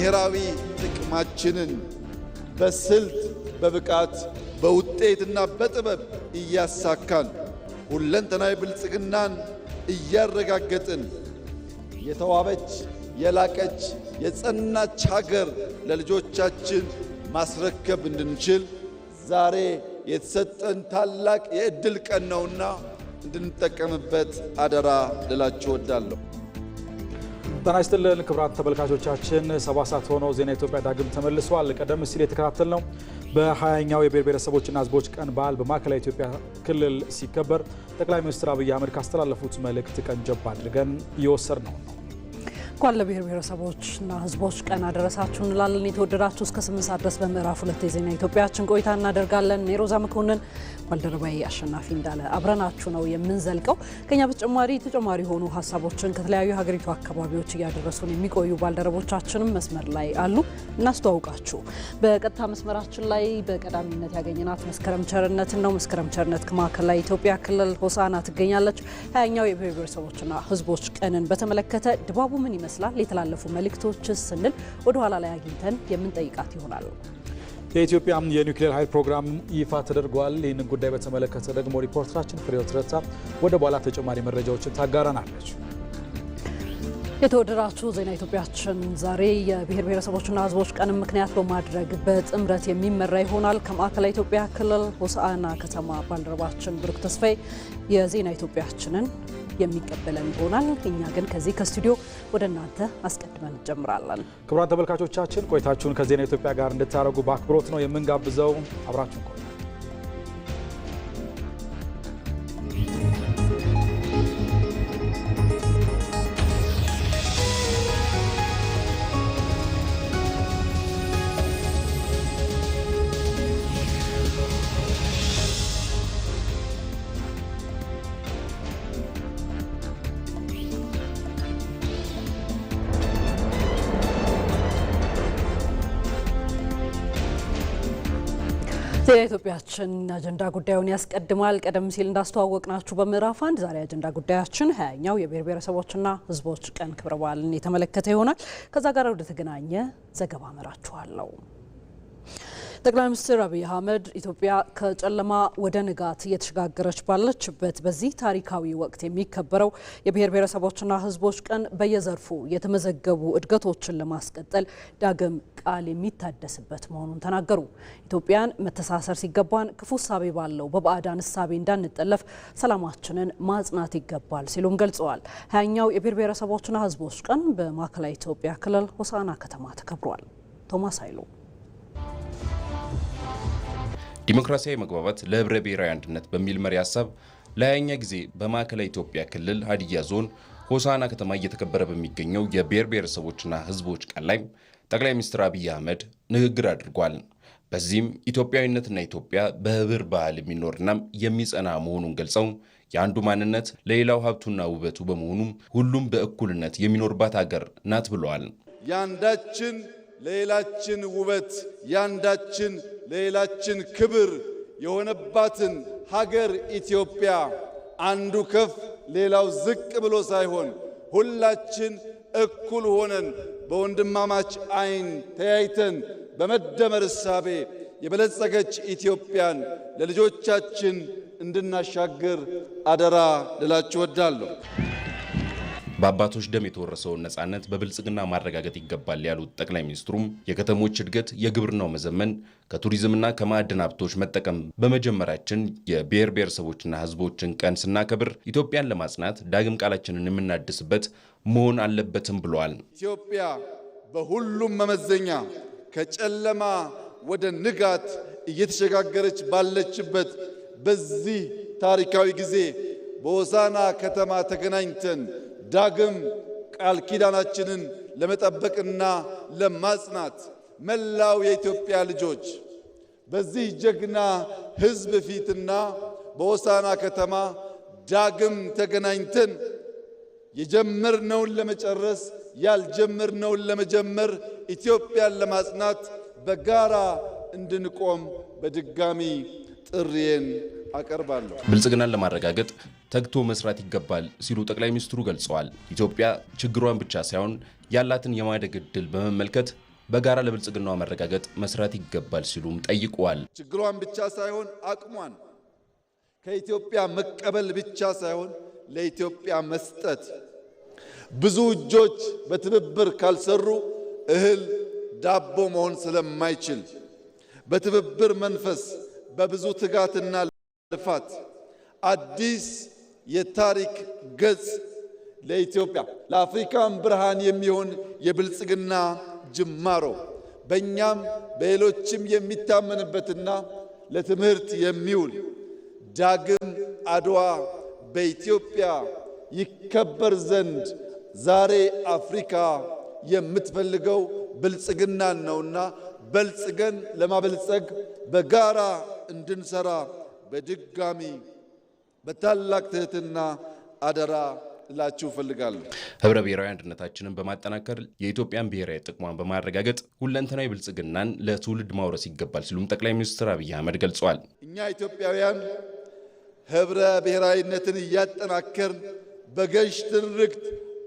ብሔራዊ ጥቅማችንን በስልት በብቃት በውጤትና በጥበብ እያሳካን ሁለንተናዊ ብልጽግናን እያረጋገጥን የተዋበች የላቀች የጸናች ሀገር ለልጆቻችን ማስረከብ እንድንችል ዛሬ የተሰጠን ታላቅ የዕድል ቀን ነውና እንድንጠቀምበት አደራ ልላችሁ እወዳለሁ። ጤና ይስጥልን ክቡራን ተመልካቾቻችን፣ 7 ሰዓት ሆኖ ዜና ኢትዮጵያ ዳግም ተመልሷል። ቀደም ሲል የተከታተልነው በ20ኛው የብሔር ብሔረሰቦችና ሕዝቦች ቀን በዓል በማዕከላዊ ኢትዮጵያ ክልል ሲከበር ጠቅላይ ሚኒስትር አብይ አህመድ ካስተላለፉት መልእክት ቀንጨብ አድርገን እየወሰድነው ነው። እንኳን ለብሔር ብሔረሰቦችና ሕዝቦች ቀን አደረሳችሁ እንላለን። የተወደዳችሁ እስከ 8 ሰዓት ድረስ በምዕራፍ 2 የዜና ኢትዮጵያችን ቆይታ እናደርጋለን። ኔሮዛ መኮንን ባልደረባዬ አሸናፊ እንዳለ አብረናችሁ ነው የምንዘልቀው። ከኛ በተጨማሪ ተጨማሪ ሆኑ ሀሳቦችን ከተለያዩ ሀገሪቱ አካባቢዎች እያደረሱን የሚቆዩ ባልደረቦቻችንም መስመር ላይ አሉ። እናስተዋውቃችሁ። በቀጥታ መስመራችን ላይ በቀዳሚነት ያገኘናት መስከረም ቸርነትን ነው። መስከረም ቸርነት ከማዕከላዊ ኢትዮጵያ ክልል ሆሳዕና ትገኛለች። 20ኛው የብሔር ብሔረሰቦችና ሕዝቦች ቀንን በተመለከተ ድባቡ ምን ይመስላል፣ የተላለፉ መልእክቶችስ ስንል ወደ ኋላ ላይ አግኝተን የምንጠይቃት ይሆናል። የኢትዮጵያ የኒውክሌር ኃይል ፕሮግራም ይፋ ተደርጓል። ይህንን ጉዳይ በተመለከተ ደግሞ ሪፖርተራችን ፍሬህይወት ረታ ወደ በኋላ ተጨማሪ መረጃዎችን ታጋራናለች። የተወደዳችሁ ዜና ኢትዮጵያችን ዛሬ የብሔር ብሔረሰቦችና ሕዝቦች ቀንን ምክንያት በማድረግ በጥምረት የሚመራ ይሆናል። ከማዕከላዊ ኢትዮጵያ ክልል ሆሳዕና ከተማ ባልደረባችን ብሩክ ተስፋዬ የዜና ኢትዮጵያችንን የሚቀበለን ይሆናል። እኛ ግን ከዚህ ከስቱዲዮ ወደ እናንተ አስቀድመን እንጀምራለን። ክቡራን ተመልካቾቻችን ቆይታችሁን ከዜና ኢትዮጵያ ጋር እንድታደርጉ በአክብሮት ነው የምንጋብዘው። አብራችሁን ቆዩ። ዜና ኢትዮጵያችን አጀንዳ ጉዳዩን ያስቀድማል። ቀደም ሲል እንዳስተዋወቅናችሁ በምዕራፍ 1 ዛሬ አጀንዳ ጉዳያችን 20ኛው የብሔር ብሔረሰቦችና ሕዝቦች ቀን ክብረ በዓልን የተመለከተ ይሆናል። ከዛ ጋር ወደ ተገናኘ ዘገባ መራችኋለሁ። ጠቅላይ ሚኒስትር አብይ አህመድ ኢትዮጵያ ከጨለማ ወደ ንጋት እየተሸጋገረች ባለችበት በዚህ ታሪካዊ ወቅት የሚከበረው የብሔር ብሔረሰቦችና ሕዝቦች ቀን በየዘርፉ የተመዘገቡ እድገቶችን ለማስቀጠል ዳግም ቃል የሚታደስበት መሆኑን ተናገሩ። ኢትዮጵያን መተሳሰር ሲገባን ክፉ እሳቤ ባለው በባዕዳን እሳቤ እንዳንጠለፍ ሰላማችንን ማጽናት ይገባል ሲሉም ገልጸዋል። 20ኛው የብሔር ብሔረሰቦችና ሕዝቦች ቀን በማዕከላዊ ኢትዮጵያ ክልል ሆሳዕና ከተማ ተከብሯል። ቶማስ ኃይሉ ዲሞክራሲያዊ መግባባት ለህብረ ብሔራዊ አንድነት በሚል መሪ ሀሳብ ለ20ኛ ጊዜ በማዕከላዊ ኢትዮጵያ ክልል ሀዲያ ዞን ሆሳዕና ከተማ እየተከበረ በሚገኘው የብሔር ብሔረሰቦችና ሕዝቦች ቀን ላይ ጠቅላይ ሚኒስትር አብይ አህመድ ንግግር አድርጓል። በዚህም ኢትዮጵያዊነትና ኢትዮጵያ በህብር ባህል የሚኖርና የሚጸና መሆኑን ገልጸው የአንዱ ማንነት ለሌላው ሀብቱና ውበቱ በመሆኑ ሁሉም በእኩልነት የሚኖርባት ሀገር ናት ብለዋል። ያንዳችን ለሌላችን ውበት ያንዳችን ለሌላችን ክብር የሆነባትን ሀገር ኢትዮጵያ አንዱ ከፍ ሌላው ዝቅ ብሎ ሳይሆን ሁላችን እኩል ሆነን በወንድማማች አይን ተያይተን በመደመር እሳቤ የበለጸገች ኢትዮጵያን ለልጆቻችን እንድናሻገር አደራ ልላችሁ እወዳለሁ። በአባቶች ደም የተወረሰውን ነጻነት በብልጽግና ማረጋገጥ ይገባል ያሉት ጠቅላይ ሚኒስትሩም የከተሞች እድገት፣ የግብርናው መዘመን፣ ከቱሪዝምና ከማዕድን ሀብቶች መጠቀም በመጀመራችን የብሔር ብሔረሰቦችና ሕዝቦችን ቀን ስናከብር ኢትዮጵያን ለማጽናት ዳግም ቃላችንን የምናድስበት መሆን አለበትም ብለዋል። ኢትዮጵያ በሁሉም መመዘኛ ከጨለማ ወደ ንጋት እየተሸጋገረች ባለችበት በዚህ ታሪካዊ ጊዜ በሆሳዕና ከተማ ተገናኝተን ዳግም ቃል ኪዳናችንን ለመጠበቅና ለማጽናት መላው የኢትዮጵያ ልጆች በዚህ ጀግና ሕዝብ ፊትና በሆሳዕና ከተማ ዳግም ተገናኝተን የጀመርነውን ለመጨረስ ያልጀመርነውን ለመጀመር ኢትዮጵያን ለማጽናት በጋራ እንድንቆም በድጋሚ ጥሪዬን አቀርባለሁ። ብልጽግናን ለማረጋገጥ ተግቶ መስራት ይገባል ሲሉ ጠቅላይ ሚኒስትሩ ገልጸዋል። ኢትዮጵያ ችግሯን ብቻ ሳይሆን ያላትን የማደግ ዕድል በመመልከት በጋራ ለብልጽግናው መረጋገጥ መስራት ይገባል ሲሉም ጠይቀዋል። ችግሯን ብቻ ሳይሆን አቅሟን ከኢትዮጵያ መቀበል ብቻ ሳይሆን ለኢትዮጵያ መስጠት። ብዙ እጆች በትብብር ካልሰሩ እህል ዳቦ መሆን ስለማይችል በትብብር መንፈስ በብዙ ትጋትና ልፋት አዲስ የታሪክ ገጽ ለኢትዮጵያ ለአፍሪካም ብርሃን የሚሆን የብልጽግና ጅማሮ በእኛም በሌሎችም የሚታመንበትና ለትምህርት የሚውል ዳግም አድዋ በኢትዮጵያ ይከበር ዘንድ ዛሬ አፍሪካ የምትፈልገው ብልጽግናን ነውና በልጽገን ለማበልጸግ በጋራ እንድንሰራ በድጋሚ በታላቅ ትህትና አደራ ላችሁ ፈልጋለሁ። ህብረ ብሔራዊ አንድነታችንን በማጠናከር የኢትዮጵያን ብሔራዊ ጥቅሟን በማረጋገጥ ሁለንተናዊ ብልጽግናን ለትውልድ ማውረስ ይገባል ሲሉም ጠቅላይ ሚኒስትር አብይ አህመድ ገልጸዋል። እኛ ኢትዮጵያውያን ህብረ ብሔራዊነትን እያጠናከርን በገዥ ትርክት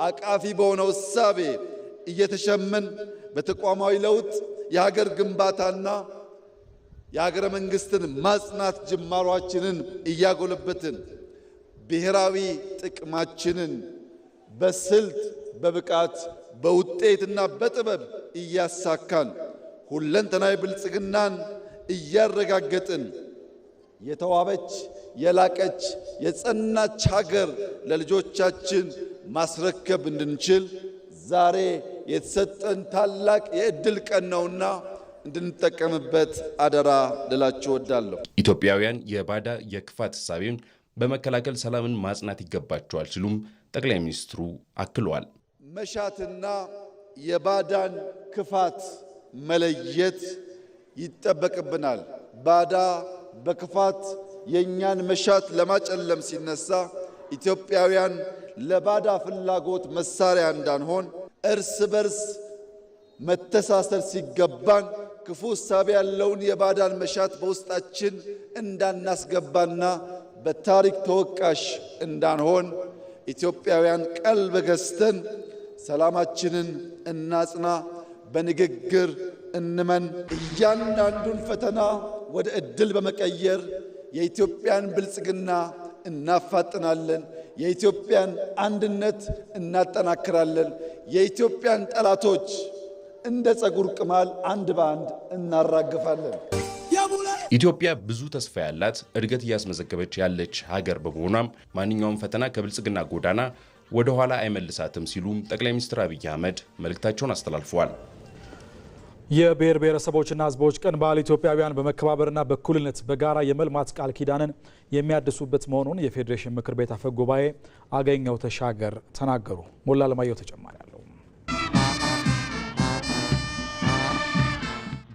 አቃፊ በሆነው እሳቤ እየተሸመን በተቋማዊ ለውጥ የሀገር ግንባታና የሀገረ መንግስትን ማጽናት ጅማሯችንን እያጎለበትን ብሔራዊ ጥቅማችንን በስልት በብቃት በውጤትና በጥበብ እያሳካን ሁለንተናዊ ብልጽግናን እያረጋገጥን የተዋበች የላቀች የጸናች ሀገር ለልጆቻችን ማስረከብ እንድንችል ዛሬ የተሰጠን ታላቅ የዕድል ቀን ነውና እንድንጠቀምበት አደራ ልላችሁ እወዳለሁ። ኢትዮጵያውያን የባዳ የክፋት ሐሳብን በመከላከል ሰላምን ማጽናት ይገባቸዋል ሲሉም ጠቅላይ ሚኒስትሩ አክለዋል። መሻትና የባዳን ክፋት መለየት ይጠበቅብናል። ባዳ በክፋት የኛን መሻት ለማጨለም ሲነሳ ኢትዮጵያውያን ለባዳ ፍላጎት መሳሪያ እንዳንሆን እርስ በርስ መተሳሰር ሲገባን ክፉ ሐሳብ ያለውን የባዳን መሻት በውስጣችን እንዳናስገባና በታሪክ ተወቃሽ እንዳንሆን ኢትዮጵያውያን ቀልብ ገዝተን ሰላማችንን እናጽና፣ በንግግር እንመን። እያንዳንዱን ፈተና ወደ ዕድል በመቀየር የኢትዮጵያን ብልጽግና እናፋጥናለን። የኢትዮጵያን አንድነት እናጠናክራለን። የኢትዮጵያን ጠላቶች እንደ ጸጉር ቅማል አንድ በአንድ እናራግፋለን። ኢትዮጵያ ብዙ ተስፋ ያላት እድገት እያስመዘገበች ያለች ሀገር በመሆኗም ማንኛውም ፈተና ከብልጽግና ጎዳና ወደ ኋላ አይመልሳትም ሲሉም ጠቅላይ ሚኒስትር አብይ አህመድ መልእክታቸውን አስተላልፈዋል። የብሔር ብሔረሰቦችና ሕዝቦች ቀን በዓል ኢትዮጵያውያን በመከባበርና በእኩልነት በጋራ የመልማት ቃል ኪዳንን የሚያድሱበት መሆኑን የፌዴሬሽን ምክር ቤት አፈ ጉባኤ አገኘሁ ተሻገር ተናገሩ። ሞላ ለማየሁ ተጨማሪ አለው።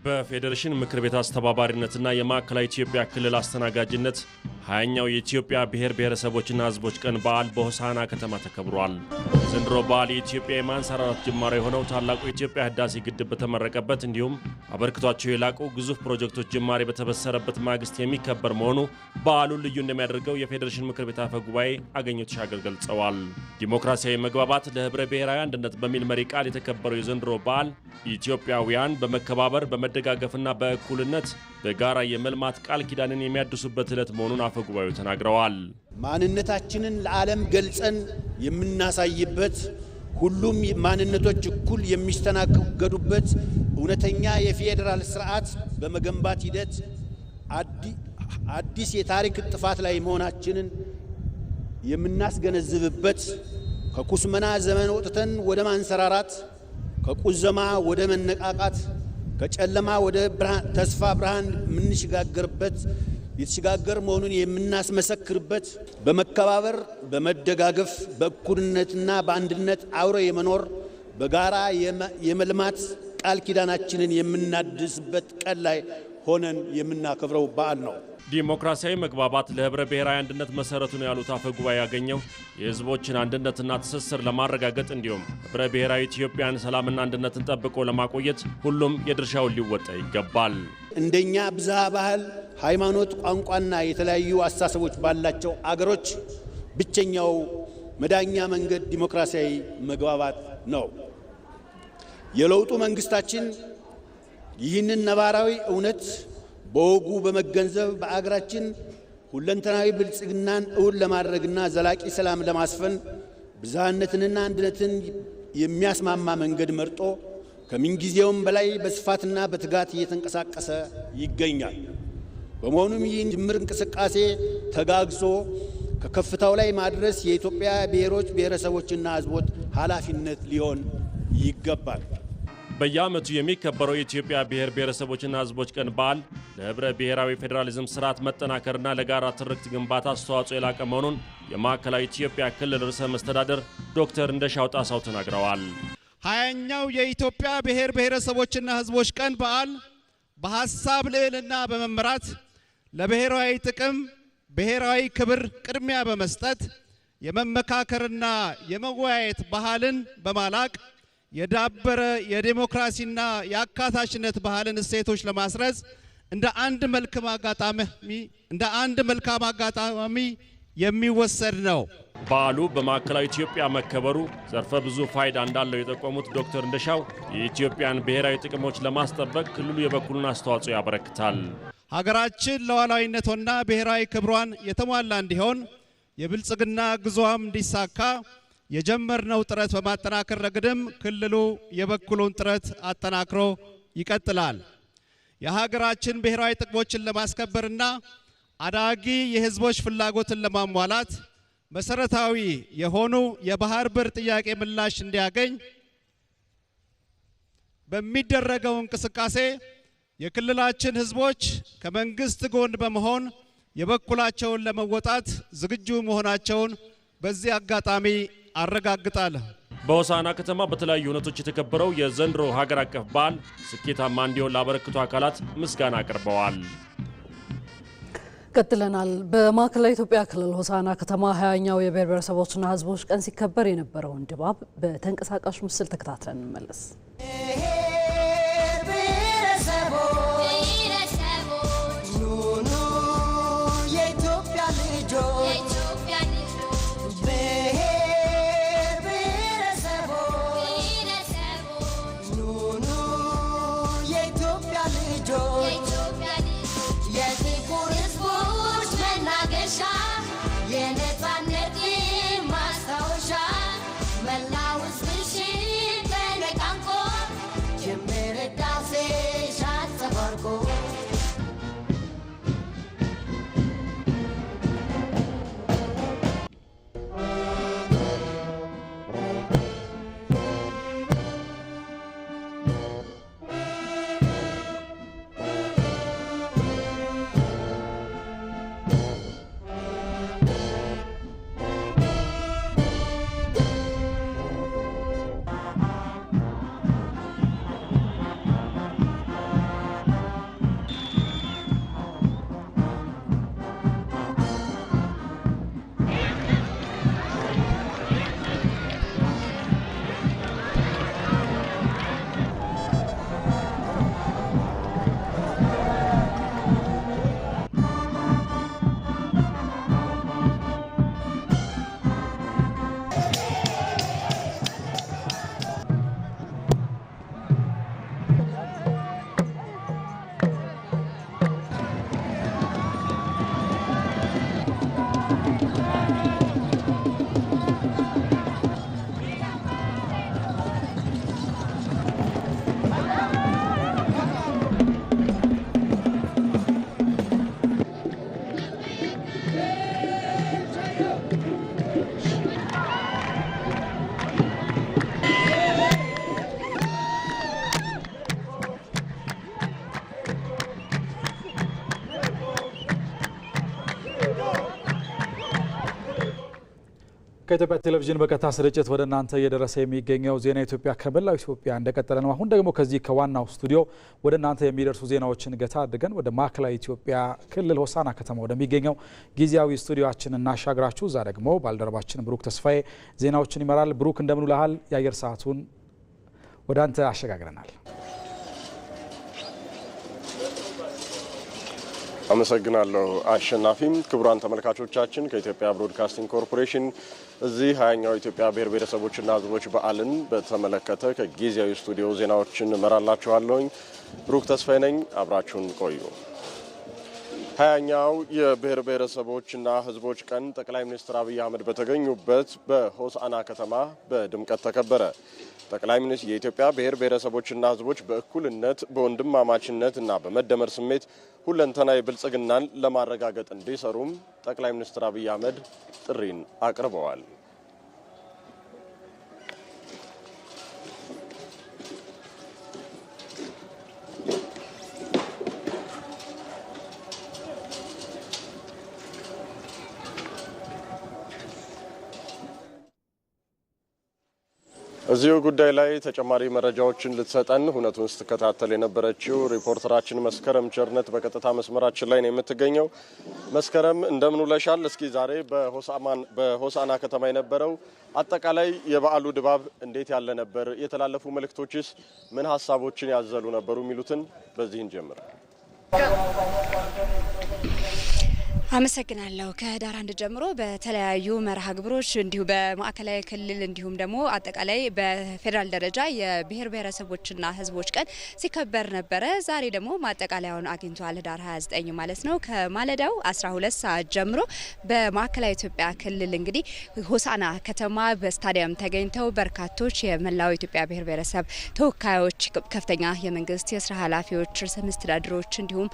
በፌዴሬሽን ምክር ቤት አስተባባሪነትና የማዕከላዊ ኢትዮጵያ ክልል አስተናጋጅነት 20ኛው የኢትዮጵያ ብሔር ብሔረሰቦችና ሕዝቦች ቀን በዓል በሆሳዕና ከተማ ተከብሯል። ዘንድሮ በዓል የኢትዮጵያ የማንሰራራት ጅማሬ የሆነው ታላቁ የኢትዮጵያ ህዳሴ ግድብ በተመረቀበት እንዲሁም አበርክቷቸው የላቁ ግዙፍ ፕሮጀክቶች ጅማሬ በተበሰረበት ማግስት የሚከበር መሆኑ በዓሉን ልዩ እንደሚያደርገው የፌዴሬሽን ምክር ቤት አፈ ጉባኤ አገኘሁ ተሻገር ገልጸዋል። ዲሞክራሲያዊ መግባባት ለህብረ ብሔራዊ አንድነት በሚል መሪ ቃል የተከበረው የዘንድሮ በዓል ኢትዮጵያውያን በመከባበር በመደጋገፍና በእኩልነት በጋራ የመልማት ቃል ኪዳንን የሚያድሱበት ዕለት መሆኑን አፈ ጉባኤው ተናግረዋል። ማንነታችንን ለዓለም ገልጸን የምናሳይበት፣ ሁሉም ማንነቶች እኩል የሚስተናገዱበት እውነተኛ የፌዴራል ስርዓት በመገንባት ሂደት አዲስ የታሪክ ጥፋት ላይ መሆናችንን የምናስገነዝብበት፣ ከኩስመና ዘመን ወጥተን ወደ ማንሰራራት፣ ከቁዘማ ወደ መነቃቃት፣ ከጨለማ ወደ ተስፋ ብርሃን የምንሸጋገርበት የተሸጋገር መሆኑን የምናስመሰክርበት፣ በመከባበር በመደጋገፍ በእኩልነትና በአንድነት አብሮ የመኖር በጋራ የመልማት ቃል ኪዳናችንን የምናድስበት ቀን ላይ ሆነን የምናከብረው በዓል ነው። ዲሞክራሲያዊ መግባባት ለህብረ ብሔራዊ አንድነት መሰረቱ ነው ያሉት አፈ ጉባኤ አገኘሁ የህዝቦችን አንድነትና ትስስር ለማረጋገጥ እንዲሁም ህብረ ብሔራዊ ኢትዮጵያን ሰላምና አንድነትን ጠብቆ ለማቆየት ሁሉም የድርሻውን ሊወጣ ይገባል። እንደኛ ብዝሃ ባህል፣ ሃይማኖት፣ ቋንቋና የተለያዩ አስተሳሰቦች ባላቸው አገሮች ብቸኛው መዳኛ መንገድ ዲሞክራሲያዊ መግባባት ነው። የለውጡ መንግስታችን ይህንን ነባራዊ እውነት በወጉ በመገንዘብ በአገራችን ሁለንተናዊ ብልጽግናን እውን ለማድረግና ዘላቂ ሰላም ለማስፈን ብዝሃነትንና አንድነትን የሚያስማማ መንገድ መርጦ ከምንጊዜውም በላይ በስፋትና በትጋት እየተንቀሳቀሰ ይገኛል። በመሆኑም ይህን ጅምር እንቅስቃሴ ተጋግዞ ከከፍታው ላይ ማድረስ የኢትዮጵያ ብሔሮች ብሔረሰቦችና ሕዝቦች ኃላፊነት ሊሆን ይገባል። በየዓመቱ የሚከበረው የኢትዮጵያ ብሔር ብሔረሰቦችና ሕዝቦች ቀን በዓል ለህብረ ብሔራዊ ፌዴራሊዝም ስርዓት መጠናከርና ለጋራ ትርክት ግንባታ አስተዋጽኦ የላቀ መሆኑን የማዕከላዊ ኢትዮጵያ ክልል ርዕሰ መስተዳድር ዶክተር እንደሻው ጣሰው ተናግረዋል። 20ኛው የኢትዮጵያ ብሔር ብሔረሰቦችና ሕዝቦች ቀን በዓል በሐሳብ ልዕልና በመመራት ለብሔራዊ ጥቅም ብሔራዊ ክብር ቅድሚያ በመስጠት የመመካከርና የመወያየት ባህልን በማላቅ የዳበረ የዲሞክራሲና የአካታችነት ባህልን እሴቶች ለማስረጽ እንደ አንድ መልካም አጋጣሚ የሚወሰድ ነው። በዓሉ በማዕከላዊ ኢትዮጵያ መከበሩ ዘርፈ ብዙ ፋይዳ እንዳለው የጠቆሙት ዶክተር እንደሻው የኢትዮጵያን ብሔራዊ ጥቅሞች ለማስጠበቅ ክልሉ የበኩሉን አስተዋጽኦ ያበረክታል። ሀገራችን ሉዓላዊነቷና ብሔራዊ ክብሯን የተሟላ እንዲሆን የብልጽግና ጉዞዋም እንዲሳካ የጀመርነው ጥረት በማጠናከር ረገድም ክልሉ የበኩሉን ጥረት አጠናክሮ ይቀጥላል። የሀገራችን ብሔራዊ ጥቅሞችን ለማስከበርና አዳጊ የሕዝቦች ፍላጎትን ለማሟላት መሰረታዊ የሆኑ የባህር በር ጥያቄ ምላሽ እንዲያገኝ በሚደረገው እንቅስቃሴ የክልላችን ሕዝቦች ከመንግስት ጎን በመሆን የበኩላቸውን ለመወጣት ዝግጁ መሆናቸውን በዚህ አጋጣሚ አረጋግጣለሁ። በሆሳዕና ከተማ በተለያዩ ሁነቶች የተከበረው የዘንድሮ ሀገር አቀፍ በዓል ስኬታማ እንዲሆን ላበረከቱ አካላት ምስጋና አቅርበዋል። ቀጥለናል። በማዕከላዊ ኢትዮጵያ ክልል ሆሳዕና ከተማ 20ኛው የብሔር ብሔረሰቦችና ሕዝቦች ቀን ሲከበር የነበረውን ድባብ በተንቀሳቃሽ ምስል ተከታትለን እንመለስ። ከኢትዮጵያ ቴሌቪዥን በቀጥታ ስርጭት ወደ እናንተ እየደረሰ የሚገኘው ዜና ኢትዮጵያ ከመላው ኢትዮጵያ እንደቀጠለ ነው። አሁን ደግሞ ከዚህ ከዋናው ስቱዲዮ ወደ እናንተ የሚደርሱ ዜናዎችን ገታ አድርገን ወደ ማዕከላዊ ኢትዮጵያ ክልል ሆሳዕና ከተማ ወደሚገኘው ጊዜያዊ ስቱዲዮአችን እናሻግራችሁ። እዛ ደግሞ ባልደረባችን ብሩክ ተስፋዬ ዜናዎችን ይመራል። ብሩክ እንደምን ውለሃል? የአየር ሰዓቱን ወደ አንተ አሸጋግረናል። አመሰግናለሁ አሸናፊም። ክቡራን ተመልካቾቻችን ከኢትዮጵያ ብሮድካስቲንግ ኮርፖሬሽን እዚህ 20ኛው የኢትዮጵያ ብሔር ብሔረሰቦችና ሕዝቦች በዓልን በተመለከተ ከጊዜያዊ ስቱዲዮ ዜናዎችን እመራላችኋለሁ። ብሩክ ተስፋዬ ነኝ። አብራችሁን ቆዩ። 20ኛው የብሔር ብሔረሰቦችና ሕዝቦች ቀን ጠቅላይ ሚኒስትር አብይ አህመድ በተገኙበት በሆሳዕና ከተማ በድምቀት ተከበረ። ጠቅላይ ሚኒስትር የኢትዮጵያ ብሔር ብሔረሰቦችና ሕዝቦች በእኩልነት በወንድማማችነት እና በመደመር ስሜት ሁለንተናዊ ብልጽግናን ለማረጋገጥ እንዲሰሩም ጠቅላይ ሚኒስትር አብይ አህመድ ጥሪን አቅርበዋል። እዚሁ ጉዳይ ላይ ተጨማሪ መረጃዎችን ልትሰጠን ሁነቱን ስትከታተል የነበረችው ሪፖርተራችን መስከረም ቸርነት በቀጥታ መስመራችን ላይ ነው የምትገኘው። መስከረም እንደምን ውለሻል? እስኪ ዛሬ በሆሳዕና ከተማ የነበረው አጠቃላይ የበዓሉ ድባብ እንዴት ያለ ነበር? የተላለፉ መልእክቶችስ ምን ሀሳቦችን ያዘሉ ነበሩ? የሚሉትን በዚህ እንጀምር። አመሰግናለሁ። ከህዳር 1 ጀምሮ በተለያዩ መርሃ ግብሮች እንዲሁ በማዕከላዊ ክልል እንዲሁም ደግሞ አጠቃላይ በፌዴራል ደረጃ የብሔር ብሔረሰቦችና ሕዝቦች ቀን ሲከበር ነበረ። ዛሬ ደግሞ ማጠቃለያውን አግኝቷል። ህዳር 29 ማለት ነው። ከማለዳው 12 ሰዓት ጀምሮ በማዕከላዊ ኢትዮጵያ ክልል እንግዲህ ሆሳዕና ከተማ በስታዲየም ተገኝተው በርካቶች የመላው ኢትዮጵያ ብሔር ብሔረሰብ ተወካዮች፣ ከፍተኛ የመንግስት የስራ ኃላፊዎች፣ ርዕሰ መስተዳድሮች እንዲሁም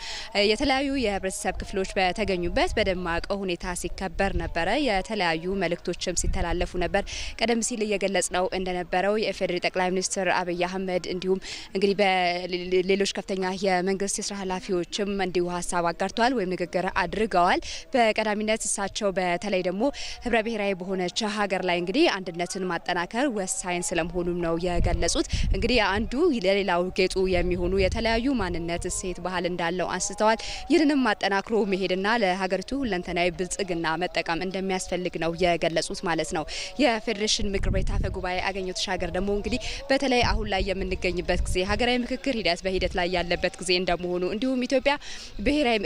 የተለያዩ የህብረተሰብ ክፍሎች በተገኙበት በደማቅ ሁኔታ ሲከበር ነበረ። የተለያዩ መልእክቶችም ሲተላለፉ ነበር። ቀደም ሲል እየገለጽ ነው እንደነበረው የኢፌዴሪ ጠቅላይ ሚኒስትር አብይ አህመድ እንዲሁም እንግዲህ በሌሎች ከፍተኛ የመንግስት የስራ ኃላፊዎችም እንዲሁ ሀሳብ አጋርተዋል ወይም ንግግር አድርገዋል። በቀዳሚነት እሳቸው በተለይ ደግሞ ህብረ ብሔራዊ በሆነች ሀገር ላይ እንግዲህ አንድነትን ማጠናከር ወሳኝ ስለመሆኑም ነው የገለጹት። እንግዲህ አንዱ ለሌላው ጌጡ የሚሆኑ የተለያዩ ማንነት፣ እሴት፣ ባህል እንዳለው አንስተዋል። ይህንንም ማጠናክሮ መሄድና ለሀገሪቱ ሁለንተናዊ ብልጽግና መጠቀም እንደሚያስፈልግ ነው የገለጹት ማለት ነው። የፌዴሬሽን ምክር ቤት አፈ ጉባኤ አገኘሁ ተሻገር ደግሞ እንግዲህ በተለይ አሁን ላይ የምንገኝበት ጊዜ ሀገራዊ ምክክር ሂደት በሂደት ላይ ያለበት ጊዜ እንደመሆኑ እንዲሁም ኢትዮጵያ ብሔራዊ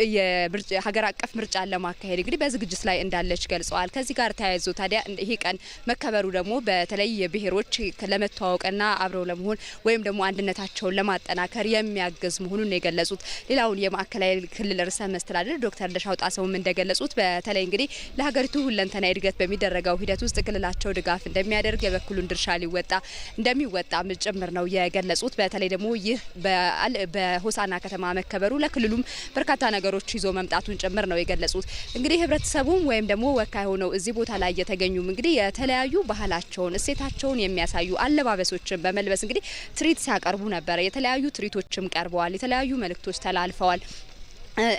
ሀገር አቀፍ ምርጫን ለማካሄድ እንግዲህ በዝግጅት ላይ እንዳለች ገልጸዋል። ከዚህ ጋር ተያይዞ ታዲያ ይሄ ቀን መከበሩ ደግሞ በተለይ የብሔሮች ለመተዋወቅና አብረው ለመሆን ወይም ደግሞ አንድነታቸውን ለማጠናከር የሚያግዝ መሆኑን ነው የገለጹት። ሌላውን የማዕከላዊ ክልል ርዕሰ መስተዳድር ዶክተር ደሻው ጣሰውም እንደገለጹት በተለይ እንግዲህ ለሀገሪቱ ሁለንተናዊ እድገት በሚደረገው ሂደት ውስጥ ክልላቸው ድጋፍ እንደሚያደርግ የበኩሉን ድርሻ እንደሚወጣም ጭምር ነው የገለጹት። በተለይ ደግሞ ይህ በሆሳዕና ከተማ መከበሩ ለክልሉም በርካታ ነገሮች ይዞ መምጣቱን ጭምር ነው የገለጹት። እንግዲህ ህብረተሰቡም ወይም ደግሞ ወካይ ሆነው እዚህ ቦታ ላይ የተገኙም እንግዲህ የተለያዩ ባህላቸውን፣ እሴታቸውን የሚያሳዩ አለባበሶችን በመልበስ እንግዲህ ትርኢት ሲያቀርቡ ነበረ። የተለያዩ ትርኢቶችም ቀርበዋል። የተለያዩ መልእክቶች ተላልፈዋል።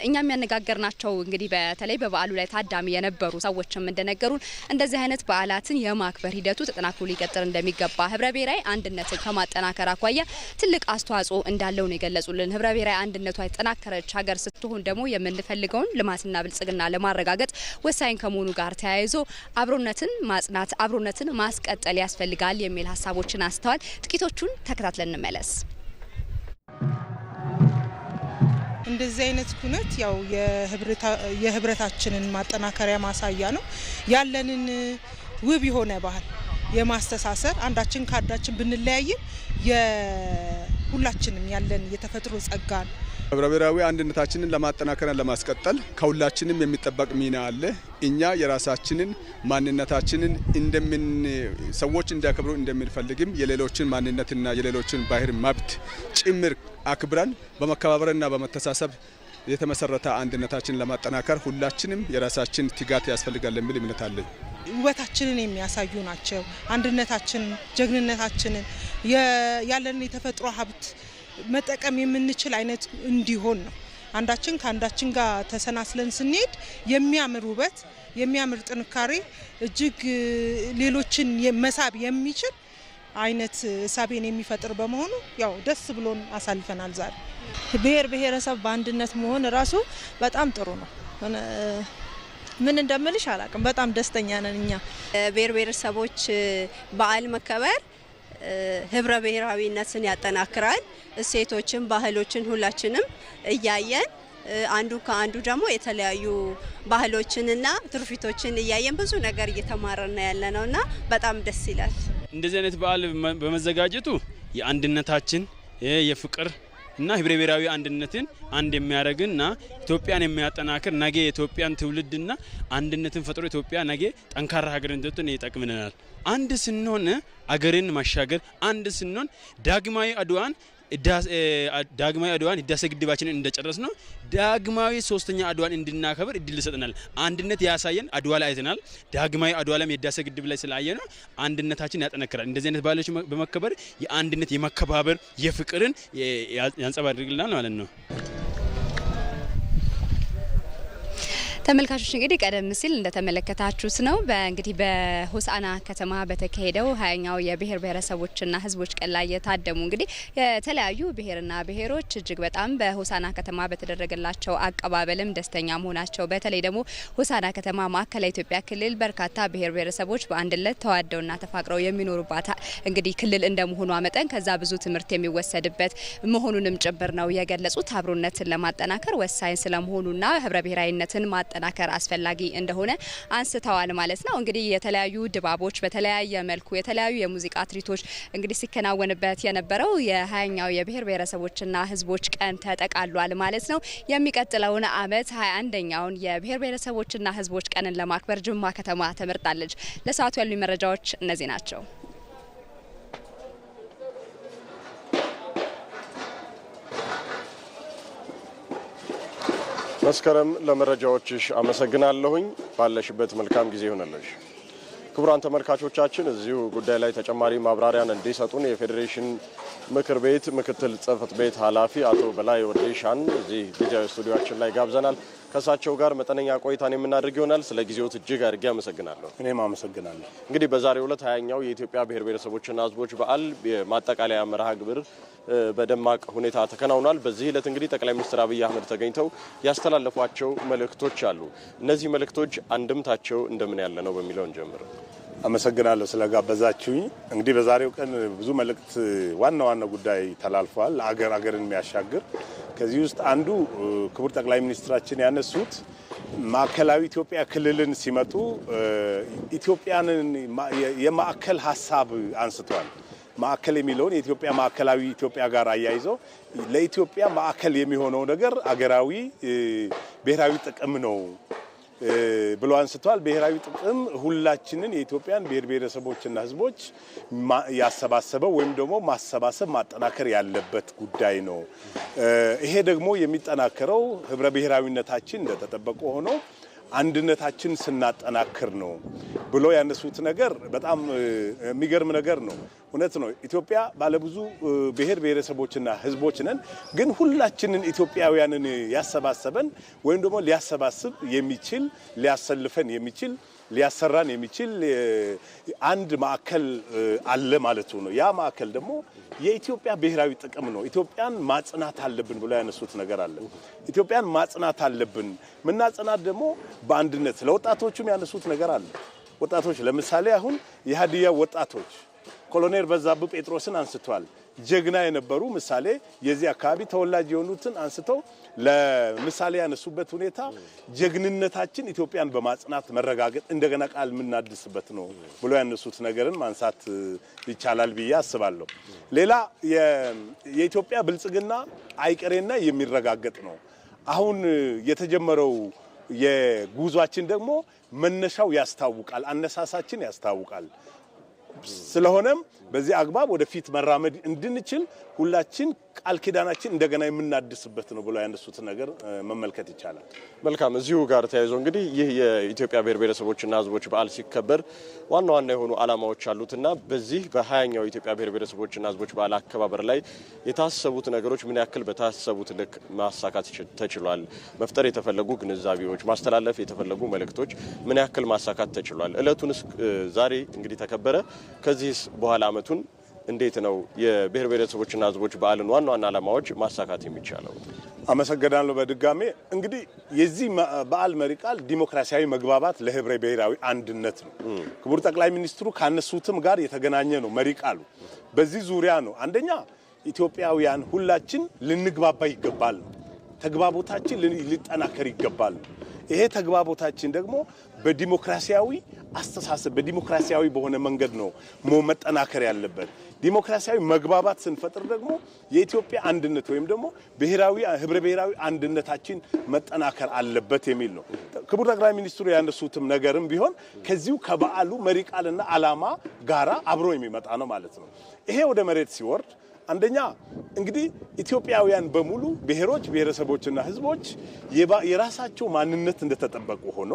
እኛም ያነጋገርናቸው እንግዲህ በተለይ በበዓሉ ላይ ታዳሚ የነበሩ ሰዎችም እንደነገሩን እንደዚህ አይነት በዓላትን የማክበር ሂደቱ ተጠናክሮ ሊቀጥል እንደሚገባ፣ ህብረ ብሔራዊ አንድነትን ከማጠናከር አኳያ ትልቅ አስተዋጽኦ እንዳለው ነው የገለጹልን። ህብረ ብሔራዊ አንድነቷ የተጠናከረች ሀገር ስትሆን ደግሞ የምንፈልገውን ልማትና ብልጽግና ለማረጋገጥ ወሳኝ ከመሆኑ ጋር ተያይዞ አብሮነትን ማጽናት፣ አብሮነትን ማስቀጠል ያስፈልጋል የሚል ሀሳቦችን አንስተዋል። ጥቂቶቹን ተከታትለን እንመለስ። እንደዚህ አይነት ኩነት ያው የህብረታችንን ማጠናከሪያ ማሳያ ነው። ያለንን ውብ የሆነ ባህል የማስተሳሰር አንዳችን ከአንዳችን ብንለያይም ሁላችንም ያለን የተፈጥሮ ጸጋን ህብረ ብሔራዊ አንድነታችንን ለማጠናከርና ለማስቀጠል ከሁላችንም የሚጠበቅ ሚና አለ። እኛ የራሳችንን ማንነታችንን ሰዎች እንዲያከብሩ እንደምንፈልግም የሌሎችን ማንነትና የሌሎችን ባህር መብት ጭምር አክብረን በመከባበርና በመተሳሰብ የተመሰረተ አንድነታችንን ለማጠናከር ሁላችንም የራሳችን ትጋት ያስፈልጋል የሚል እምነት አለኝ። ውበታችንን የሚያሳዩ ናቸው። አንድነታችንን፣ ጀግንነታችንን ያለን የተፈጥሮ ሀብት መጠቀም የምንችል አይነት እንዲሆን ነው። አንዳችን ከአንዳችን ጋር ተሰናስለን ስንሄድ የሚያምር ውበት፣ የሚያምር ጥንካሬ፣ እጅግ ሌሎችን መሳብ የሚችል አይነት ሳቤን የሚፈጥር በመሆኑ ያው ደስ ብሎን አሳልፈናል። ዛሬ ብሔር ብሔረሰብ በአንድነት መሆን ራሱ በጣም ጥሩ ነው። ምን እንደምልሽ አላቅም። በጣም ደስተኛ ነን እኛ። ብሔር ብሔረሰቦች በዓል መከበር ህብረ ብሔራዊነትን ያጠናክራል። እሴቶችን፣ ባህሎችን ሁላችንም እያየን አንዱ ከአንዱ ደግሞ የተለያዩ ባህሎችንና ትርፊቶችን እያየን ብዙ ነገር እየተማረን ያለነውና በጣም ደስ ይላል። እንደዚህ አይነት በዓል በመዘጋጀቱ የአንድነታችን የፍቅር እና ህብረ ብሔራዊ አንድነትን አንድ የሚያደርግና ኢትዮጵያን የሚያጠናክር ነገ የኢትዮጵያን ትውልድና አንድነትን ፈጥሮ ኢትዮጵያ ነገ ጠንካራ ሀገር እንድትሆን ይጠቅመናል። አንድ ስንሆን አገርን ማሻገር፣ አንድ ስንሆን ዳግማዊ አድዋን ህዳሴ ግድባችንን እንደጨረስ ነው ዳግማዊ ሶስተኛ አድዋን እንድናከብር እድል ይሰጠናል። አንድነት ያሳየን አድዋ ላይ አይተናል። ዳግማዊ አድዋ ላይ የህዳሴ ግድብ ላይ ስላየ ነው አንድነታችን ያጠነክራል። እንደዚህ አይነት ባህሎች በመከበር የአንድነት የመከባበር የፍቅርን ያንጸባርቅልናል ማለት ነው። ተመልካቾች እንግዲህ ቀደም ሲል እንደተመለከታችሁት ነው እንግዲህ በሆሳዕና ከተማ በተካሄደው 20ኛው የብሔር ብሔረሰቦችና ህዝቦች ቀን ላይ የታደሙ እንግዲህ የተለያዩ ብሔርና ብሔሮች እጅግ በጣም በሆሳዕና ከተማ በተደረገላቸው አቀባበልም ደስተኛ መሆናቸው በተለይ ደግሞ ሆሳዕና ከተማ ማዕከላዊ ኢትዮጵያ ክልል በርካታ ብሔር ብሔረሰቦች በአንድነት ተዋደውና ተፋቅረው የሚኖሩባት እንግዲህ ክልል እንደመሆኗ መጠን ከዛ ብዙ ትምህርት የሚወሰድበት መሆኑንም ጭምር ነው የገለጹት። አብሮነትን ለማጠናከር ወሳኝ ስለመሆኑና ህብረ ብሔራዊነትን ማጠናከር አስፈላጊ እንደሆነ አንስተዋል ማለት ነው። እንግዲህ የተለያዩ ድባቦች በተለያየ መልኩ የተለያዩ የሙዚቃ ትርኢቶች እንግዲህ ሲከናወንበት የነበረው የ20ኛው የብሔር ብሔረሰቦችና ህዝቦች ቀን ተጠቃሏል ማለት ነው። የሚቀጥለውን አመት 21ኛውን የብሔር ብሔረሰቦችና ህዝቦች ቀንን ለማክበር ጅማ ከተማ ተመርጣለች። ለሰዓቱ ያሉ መረጃዎች እነዚህ ናቸው። መስከረም ለመረጃዎችሽ አመሰግናለሁኝ። ባለሽበት መልካም ጊዜ ይሁንልሽ። ክቡራን ተመልካቾቻችን እዚሁ ጉዳይ ላይ ተጨማሪ ማብራሪያን እንዲሰጡን የፌዴሬሽን ምክር ቤት ምክትል ጽሕፈት ቤት ኃላፊ አቶ በላይ ወዴሻን እዚህ ጊዜያዊ ስቱዲዮአችን ላይ ጋብዘናል። ከሳቸው ጋር መጠነኛ ቆይታን የምናደርግ ይሆናል። ስለ ጊዜዎት እጅግ አድርጌ አመሰግናለሁ። እኔም አመሰግናለሁ። እንግዲህ በዛሬው ዕለት 20ኛው የኢትዮጵያ ብሔር ብሔረሰቦችና ህዝቦች በዓል የማጠቃለያ መርሃ ግብር በደማቅ ሁኔታ ተከናውኗል። በዚህ ዕለት እንግዲህ ጠቅላይ ሚኒስትር አብይ አህመድ ተገኝተው ያስተላለፏቸው መልእክቶች አሉ። እነዚህ መልእክቶች አንድምታቸው እንደምን ያለ ነው በሚለው እንጀምር። አመሰግናለሁ ስለጋበዛችሁኝ። እንግዲህ በዛሬው ቀን ብዙ መልእክት ዋና ዋና ጉዳይ ተላልፈዋል፣ አገርን የሚያሻግር። ከዚህ ውስጥ አንዱ ክቡር ጠቅላይ ሚኒስትራችን ያነሱት ማዕከላዊ ኢትዮጵያ ክልልን ሲመጡ ኢትዮጵያንን የማዕከል ሀሳብ አንስተዋል። ማዕከል የሚለውን የኢትዮጵያ ማዕከላዊ ኢትዮጵያ ጋር አያይዘው ለኢትዮጵያ ማዕከል የሚሆነው ነገር አገራዊ ብሔራዊ ጥቅም ነው ብሎ አንስተዋል። ብሔራዊ ጥቅም ሁላችንን የኢትዮጵያን ብሔር ብሔረሰቦችና ህዝቦች ያሰባሰበው ወይም ደግሞ ማሰባሰብ ማጠናከር ያለበት ጉዳይ ነው። ይሄ ደግሞ የሚጠናከረው ህብረ ብሔራዊነታችን እንደተጠበቀ ሆኖ አንድነታችን ስናጠናክር ነው ብሎ ያነሱት ነገር በጣም የሚገርም ነገር ነው። እውነት ነው። ኢትዮጵያ ባለብዙ ብሔር ብሔረሰቦችና ህዝቦች ነን። ግን ሁላችንን ኢትዮጵያውያንን ያሰባሰበን ወይም ደግሞ ሊያሰባስብ የሚችል ሊያሰልፈን የሚችል ሊያሰራን የሚችል አንድ ማዕከል አለ ማለቱ ነው። ያ ማዕከል ደግሞ የኢትዮጵያ ብሔራዊ ጥቅም ነው። ኢትዮጵያን ማጽናት አለብን ብሎ ያነሱት ነገር አለ። ኢትዮጵያን ማጽናት አለብን። ምናጽናት ደግሞ በአንድነት ለወጣቶቹም ያነሱት ነገር አለ። ወጣቶች ለምሳሌ አሁን የሀዲያ ወጣቶች ኮሎኔል በዛብህ ጴጥሮስን አንስተዋል። ጀግና የነበሩ ምሳሌ የዚህ አካባቢ ተወላጅ የሆኑትን አንስተው ለምሳሌ ያነሱበት ሁኔታ ጀግንነታችን ኢትዮጵያን በማጽናት መረጋገጥ እንደገና ቃል የምናድስበት ነው ብሎ ያነሱት ነገርን ማንሳት ይቻላል ብዬ አስባለሁ። ሌላ የኢትዮጵያ ብልጽግና አይቀሬና የሚረጋገጥ ነው። አሁን የተጀመረው የጉዟችን ደግሞ መነሻው ያስታውቃል፣ አነሳሳችን ያስታውቃል። ስለሆነም በዚህ አግባብ ወደፊት መራመድ እንድንችል ሁላችን ቃል ኪዳናችን እንደገና የምናድስበት ነው ብሎ ያነሱት ነገር መመልከት ይቻላል። መልካም። እዚሁ ጋር ተያይዞ እንግዲህ ይህ የኢትዮጵያ ብሔር ብሔረሰቦችና ህዝቦች በዓል ሲከበር ዋና ዋና የሆኑ ዓላማዎች አሉትና በዚህ በ20ኛው የኢትዮጵያ ብሔር ብሔረሰቦችና ህዝቦች በዓል አከባበር ላይ የታሰቡት ነገሮች ምን ያክል በታሰቡት ልክ ማሳካት ተችሏል? መፍጠር የተፈለጉ ግንዛቤዎች፣ ማስተላለፍ የተፈለጉ መልእክቶች ምን ያክል ማሳካት ተችሏል? እለቱንስ ዛሬ እንግዲህ ተከበረ። ከዚህስ በኋላ አመቱን እንዴት ነው የብሔር ብሔረሰቦችና ህዝቦች በዓልን ዋና ዋና ዓላማዎች ማሳካት የሚቻለው? አመሰግናለሁ። በድጋሜ እንግዲህ የዚህ በዓል መሪ ቃል ዲሞክራሲያዊ መግባባት ለህብረ ብሔራዊ አንድነት ነው። ክቡር ጠቅላይ ሚኒስትሩ ካነሱትም ጋር የተገናኘ ነው መሪ ቃሉ። በዚህ ዙሪያ ነው አንደኛ ኢትዮጵያውያን ሁላችን ልንግባባ ይገባል ነው። ተግባቦታችን ሊጠናከር ይገባል። ይሄ ተግባቦታችን ደግሞ በዲሞክራሲያዊ አስተሳሰብ በዲሞክራሲያዊ በሆነ መንገድ ነው መጠናከር ያለበት። ዲሞክራሲያዊ መግባባት ስንፈጥር ደግሞ የኢትዮጵያ አንድነት ወይም ደግሞ ህብረ ብሔራዊ አንድነታችን መጠናከር አለበት የሚል ነው። ክቡር ጠቅላይ ሚኒስትሩ ያነሱትም ነገርም ቢሆን ከዚሁ ከበዓሉ መሪ ቃልና ዓላማ ጋራ አብሮ የሚመጣ ነው ማለት ነው። ይሄ ወደ መሬት ሲወርድ አንደኛ እንግዲህ ኢትዮጵያውያን በሙሉ ብሔሮች ብሔረሰቦችና ህዝቦች የራሳቸው ማንነት እንደተጠበቁ ሆኖ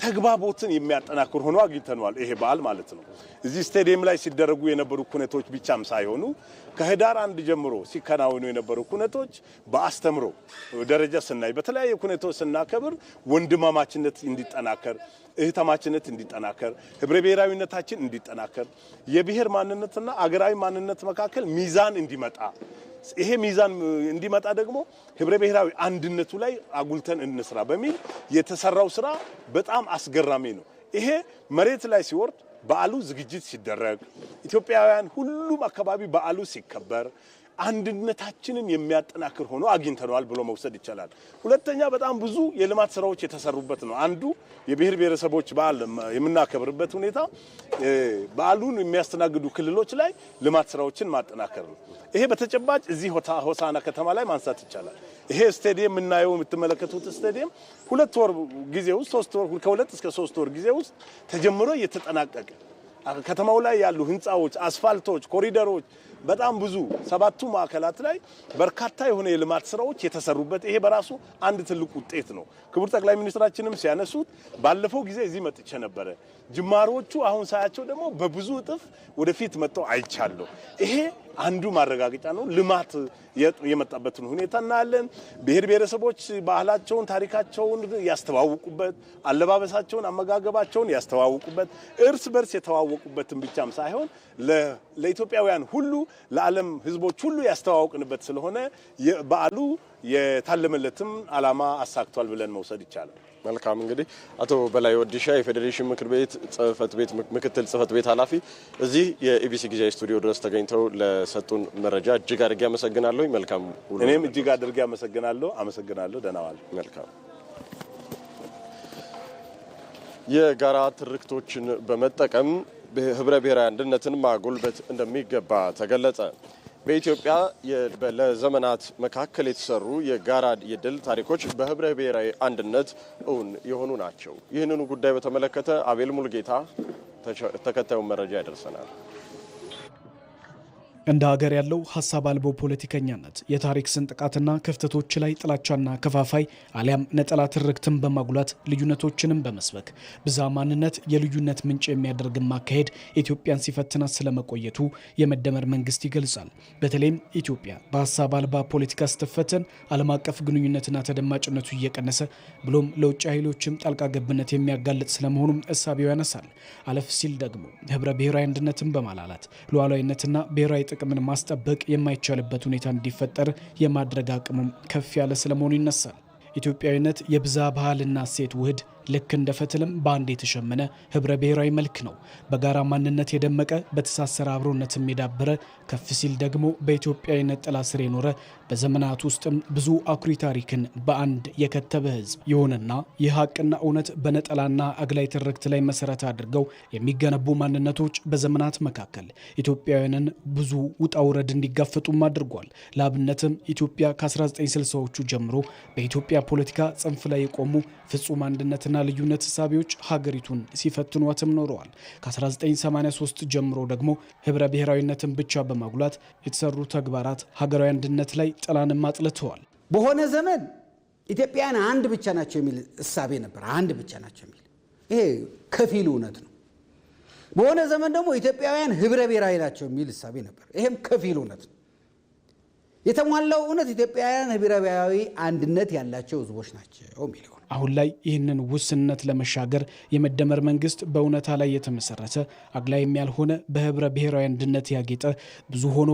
ተግባቦትን የሚያጠናክር ሆኖ አግኝተናል። ይሄ በዓል ማለት ነው። እዚህ ስቴዲየም ላይ ሲደረጉ የነበሩ ኩነቶች ብቻም ሳይሆኑ ከህዳር 1 ጀምሮ ሲከናወኑ የነበሩ ኩነቶች በአስተምሮ ደረጃ ስናይ በተለያየ ኩነቶች ስናከብር ወንድማማችነት እንዲጠናከር፣ እህተማችነት እንዲጠናከር፣ ህብረ ብሔራዊነታችን እንዲጠናከር፣ የብሔር ማንነትና አገራዊ ማንነት መካከል ሚዛን እንዲመጣ ይሄ ሚዛን እንዲመጣ ደግሞ ህብረ ብሔራዊ አንድነቱ ላይ አጉልተን እንስራ በሚል የተሰራው ስራ በጣም አስገራሚ ነው። ይሄ መሬት ላይ ሲወርድ በዓሉ ዝግጅት ሲደረግ ኢትዮጵያውያን ሁሉም አካባቢ በዓሉ ሲከበር አንድነታችንን የሚያጠናክር ሆኖ አግኝተናል ብሎ መውሰድ ይቻላል። ሁለተኛ በጣም ብዙ የልማት ስራዎች የተሰሩበት ነው። አንዱ የብሔር ብሔረሰቦች በዓል የምናከብርበት ሁኔታ በዓሉን የሚያስተናግዱ ክልሎች ላይ ልማት ስራዎችን ማጠናከር ነው። ይሄ በተጨባጭ እዚህ ሆሳና ከተማ ላይ ማንሳት ይቻላል። ይሄ ስቴዲየም የምናየው የምትመለከቱት ስቴዲየም 2 ወር ጊዜ ውስጥ 3 ወር ከ2 እስከ 3 ወር ጊዜ ውስጥ ተጀምሮ እየተጠናቀቀ ከተማው ላይ ያሉ ህንጻዎች፣ አስፋልቶች፣ ኮሪደሮች በጣም ብዙ 7ቱ ማዕከላት ላይ በርካታ የሆነ የልማት ስራዎች የተሰሩበት ይሄ በራሱ አንድ ትልቅ ውጤት ነው። ክቡር ጠቅላይ ሚኒስትራችንም ሲያነሱት ባለፈው ጊዜ እዚህ መጥቼ ነበረ። ጅማሮቹ አሁን ሳያቸው ደግሞ በብዙ እጥፍ ወደፊት መጥተው አይቻለሁ። ይሄ አንዱ ማረጋገጫ ነው። ልማት የመጣበትን ሁኔታ እናያለን። ብሔር ብሔረሰቦች ባህላቸውን፣ ታሪካቸውን ያስተዋውቁበት፣ አለባበሳቸውን፣ አመጋገባቸውን ያስተዋውቁበት፣ እርስ በርስ የተዋወቁበትን ብቻም ሳይሆን ለኢትዮጵያውያን ሁሉ ለዓለም ህዝቦች ሁሉ ያስተዋውቅንበት ስለሆነ በዓሉ የታለመለትም ዓላማ አሳክቷል ብለን መውሰድ ይቻላል። መልካም እንግዲህ አቶ በላይ ወዲሻ የፌዴሬሽን ምክር ቤት ጽህፈት ቤት ምክትል ጽህፈት ቤት ኃላፊ እዚህ የኢቢሲ ጊዜያዊ ስቱዲዮ ድረስ ተገኝተው ለሰጡን መረጃ እጅግ አድርጌ አመሰግናለሁ። መልካም ውሎ። እኔም እጅግ አድርጌ አመሰግናለሁ። ደህና ዋል። መልካም። የጋራ ትርክቶችን በመጠቀም ህብረ ብሔራዊ አንድነትን ማጎልበት እንደሚገባ ተገለጸ። በኢትዮጵያ ለዘመናት መካከል የተሰሩ የጋራ የድል ታሪኮች በህብረ ብሔራዊ አንድነት እውን የሆኑ ናቸው። ይህንኑ ጉዳይ በተመለከተ አቤል ሙልጌታ ተከታዩን መረጃ ያደርሰናል። እንደ ሀገር ያለው ሀሳብ አልቦ ፖለቲከኛነት የታሪክ ስንጥቃትና ክፍተቶች ላይ ጥላቻና ከፋፋይ አሊያም ነጠላ ትርክትን በማጉላት ልዩነቶችንም በመስበክ ብዛ ማንነት የልዩነት ምንጭ የሚያደርግ ማካሄድ ኢትዮጵያን ሲፈትናት ስለመቆየቱ የመደመር መንግስት ይገልጻል። በተለይም ኢትዮጵያ በሀሳብ አልባ ፖለቲካ ስትፈተን ዓለም አቀፍ ግንኙነትና ተደማጭነቱ እየቀነሰ ብሎም ለውጭ ኃይሎችም ጣልቃ ገብነት የሚያጋልጥ ስለመሆኑም እሳቤው ያነሳል። አለፍ ሲል ደግሞ ህብረ ብሔራዊ አንድነትን በማላላት ሉዓላዊነትና ብሔራዊ ጥቅምን ማስጠበቅ የማይቻልበት ሁኔታ እንዲፈጠር የማድረግ አቅሙም ከፍ ያለ ስለመሆኑ ይነሳል። ኢትዮጵያዊነት የብዛ ባህልና እሴት ውህድ ልክ እንደ ፈትልም በአንድ የተሸመነ ህብረ ብሔራዊ መልክ ነው። በጋራ ማንነት የደመቀ በተሳሰረ አብሮነትም የዳበረ ከፍ ሲል ደግሞ በኢትዮጵያዊነት ጥላ ስር የኖረ በዘመናት ውስጥም ብዙ አኩሪ ታሪክን በአንድ የከተበ ህዝብ ይሁንና ይህ ሀቅና እውነት በነጠላና አግላይ ትርክት ላይ መሰረት አድርገው የሚገነቡ ማንነቶች በዘመናት መካከል ኢትዮጵያውያንን ብዙ ውጣ ውረድ እንዲጋፈጡም አድርጓል። ለአብነትም ኢትዮጵያ ከ1960ዎቹ ጀምሮ በኢትዮጵያ ፖለቲካ ጽንፍ ላይ የቆሙ ፍጹም አንድነትና ልዩነት ሳቢዎች ሀገሪቱን ሲፈትኗትም ኖረዋል። ከ1983 ጀምሮ ደግሞ ህብረ ብሔራዊነትን ብቻ በማጉላት የተሰሩ ተግባራት ሀገራዊ አንድነት ላይ ጥላንም አጥልተዋል። በሆነ ዘመን ኢትዮጵያውያን አንድ ብቻ ናቸው የሚል እሳቤ ነበር። አንድ ብቻ ናቸው የሚል ይሄ ከፊል እውነት ነው። በሆነ ዘመን ደግሞ ኢትዮጵያውያን ህብረ ብሔራዊ ናቸው የሚል እሳቤ ነበር። ይሄም ከፊል እውነት ነው። የተሟላው እውነት ኢትዮጵያውያን ህብረ ብሔራዊ አንድነት ያላቸው ህዝቦች ናቸው የሚለው። አሁን ላይ ይህንን ውስንነት ለመሻገር የመደመር መንግስት በእውነታ ላይ የተመሰረተ አግላይም ያልሆነ በህብረ ብሔራዊ አንድነት ያጌጠ ብዙ ሆኖ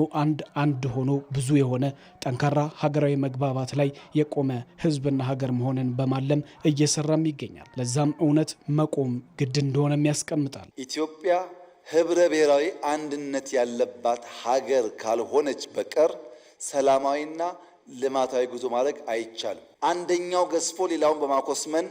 አንድ ሆኖ ብዙ የሆነ ጠንካራ ሀገራዊ መግባባት ላይ የቆመ ህዝብና ሀገር መሆንን በማለም እየሰራም ይገኛል። ለዛም እውነት መቆም ግድ እንደሆነም ያስቀምጣል። ኢትዮጵያ ህብረ ብሔራዊ አንድነት ያለባት ሀገር ካልሆነች በቀር ሰላማዊና ልማታዊ ጉዞ ማድረግ አይቻልም። አንደኛው ገዝፎ ሌላውን በማኮስመን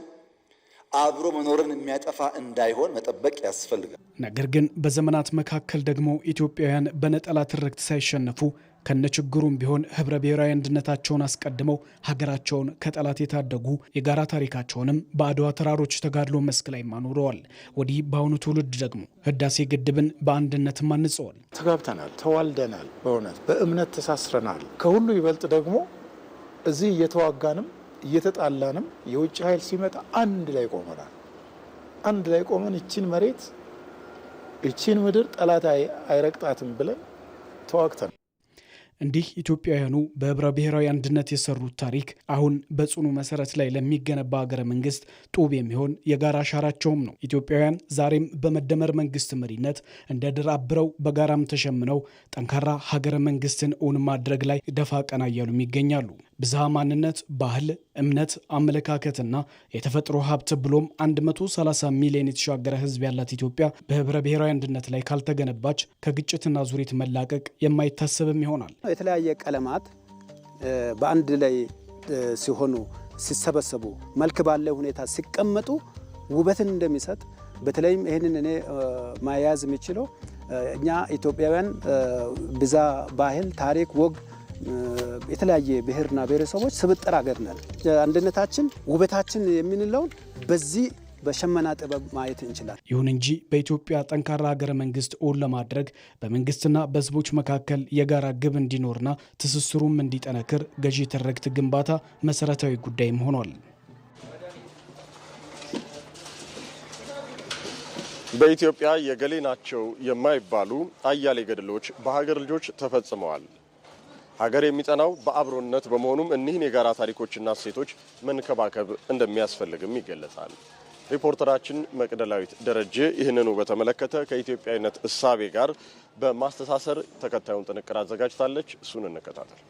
አብሮ መኖርን የሚያጠፋ እንዳይሆን መጠበቅ ያስፈልጋል። ነገር ግን በዘመናት መካከል ደግሞ ኢትዮጵያውያን በነጠላ ትርክት ሳይሸነፉ ከነችግሩም ቢሆን ህብረ ብሔራዊ አንድነታቸውን አስቀድመው ሀገራቸውን ከጠላት የታደጉ የጋራ ታሪካቸውንም በአድዋ ተራሮች ተጋድሎ መስክ ላይ ማኖረዋል። ወዲህ በአሁኑ ትውልድ ደግሞ ህዳሴ ግድብን በአንድነት ማንጸዋል። ተጋብተናል፣ ተዋልደናል፣ በእውነት በእምነት ተሳስረናል። ከሁሉ ይበልጥ ደግሞ እዚህ እየተዋጋንም እየተጣላንም የውጭ ኃይል ሲመጣ አንድ ላይ ቆመናል። አንድ ላይ ቆመን እቺን መሬት እቺን ምድር ጠላት አይረግጣትም ብለን ተዋግተን እንዲህ ኢትዮጵያውያኑ በህብረ ብሔራዊ አንድነት የሰሩት ታሪክ አሁን በጽኑ መሰረት ላይ ለሚገነባ ሀገረ መንግስት ጡብ የሚሆን የጋራ አሻራቸውም ነው። ኢትዮጵያውያን ዛሬም በመደመር መንግስት መሪነት እንደ ድር አብረው በጋራም ተሸምነው ጠንካራ ሀገረ መንግስትን እውን ማድረግ ላይ ደፋ ቀና እያሉም ይገኛሉ። ብዝሃ ማንነት፣ ባህል፣ እምነት፣ አመለካከትና የተፈጥሮ ሀብት ብሎም 130 ሚሊዮን የተሻገረ ህዝብ ያላት ኢትዮጵያ በህብረ ብሔራዊ አንድነት ላይ ካልተገነባች ከግጭትና ዙሪት መላቀቅ የማይታሰብም ይሆናል። የተለያየ ቀለማት በአንድ ላይ ሲሆኑ ሲሰበሰቡ መልክ ባለ ሁኔታ ሲቀመጡ ውበትን እንደሚሰጥ በተለይም ይህንን እኔ ማያያዝ የሚችለው እኛ ኢትዮጵያውያን ብዛ ባህል፣ ታሪክ፣ ወግ የተለያየ ብሔርና ብሔረሰቦች ስብጥር ሀገር ነን። አንድነታችን ውበታችን የምንለውን በዚህ በሸመና ጥበብ ማየት እንችላለን። ይሁን እንጂ በኢትዮጵያ ጠንካራ ሀገረ መንግስት እውን ለማድረግ በመንግስትና በህዝቦች መካከል የጋራ ግብ እንዲኖርና ትስስሩም እንዲጠነክር ገዢ ትርክት ግንባታ መሰረታዊ ጉዳይም ሆኗል። በኢትዮጵያ የገሌ ናቸው የማይባሉ አያሌ ገድሎች በሀገር ልጆች ተፈጽመዋል። ሀገር የሚጸናው በአብሮነት በመሆኑም እኒህን የጋራ ታሪኮችና እሴቶች መንከባከብ እንደሚያስፈልግም ይገለጻል። ሪፖርተራችን መቅደላዊት ደረጀ ይህንኑ በተመለከተ ከኢትዮጵያዊነት እሳቤ ጋር በማስተሳሰር ተከታዩን ጥንቅር አዘጋጅታለች። እሱን እንከታተል።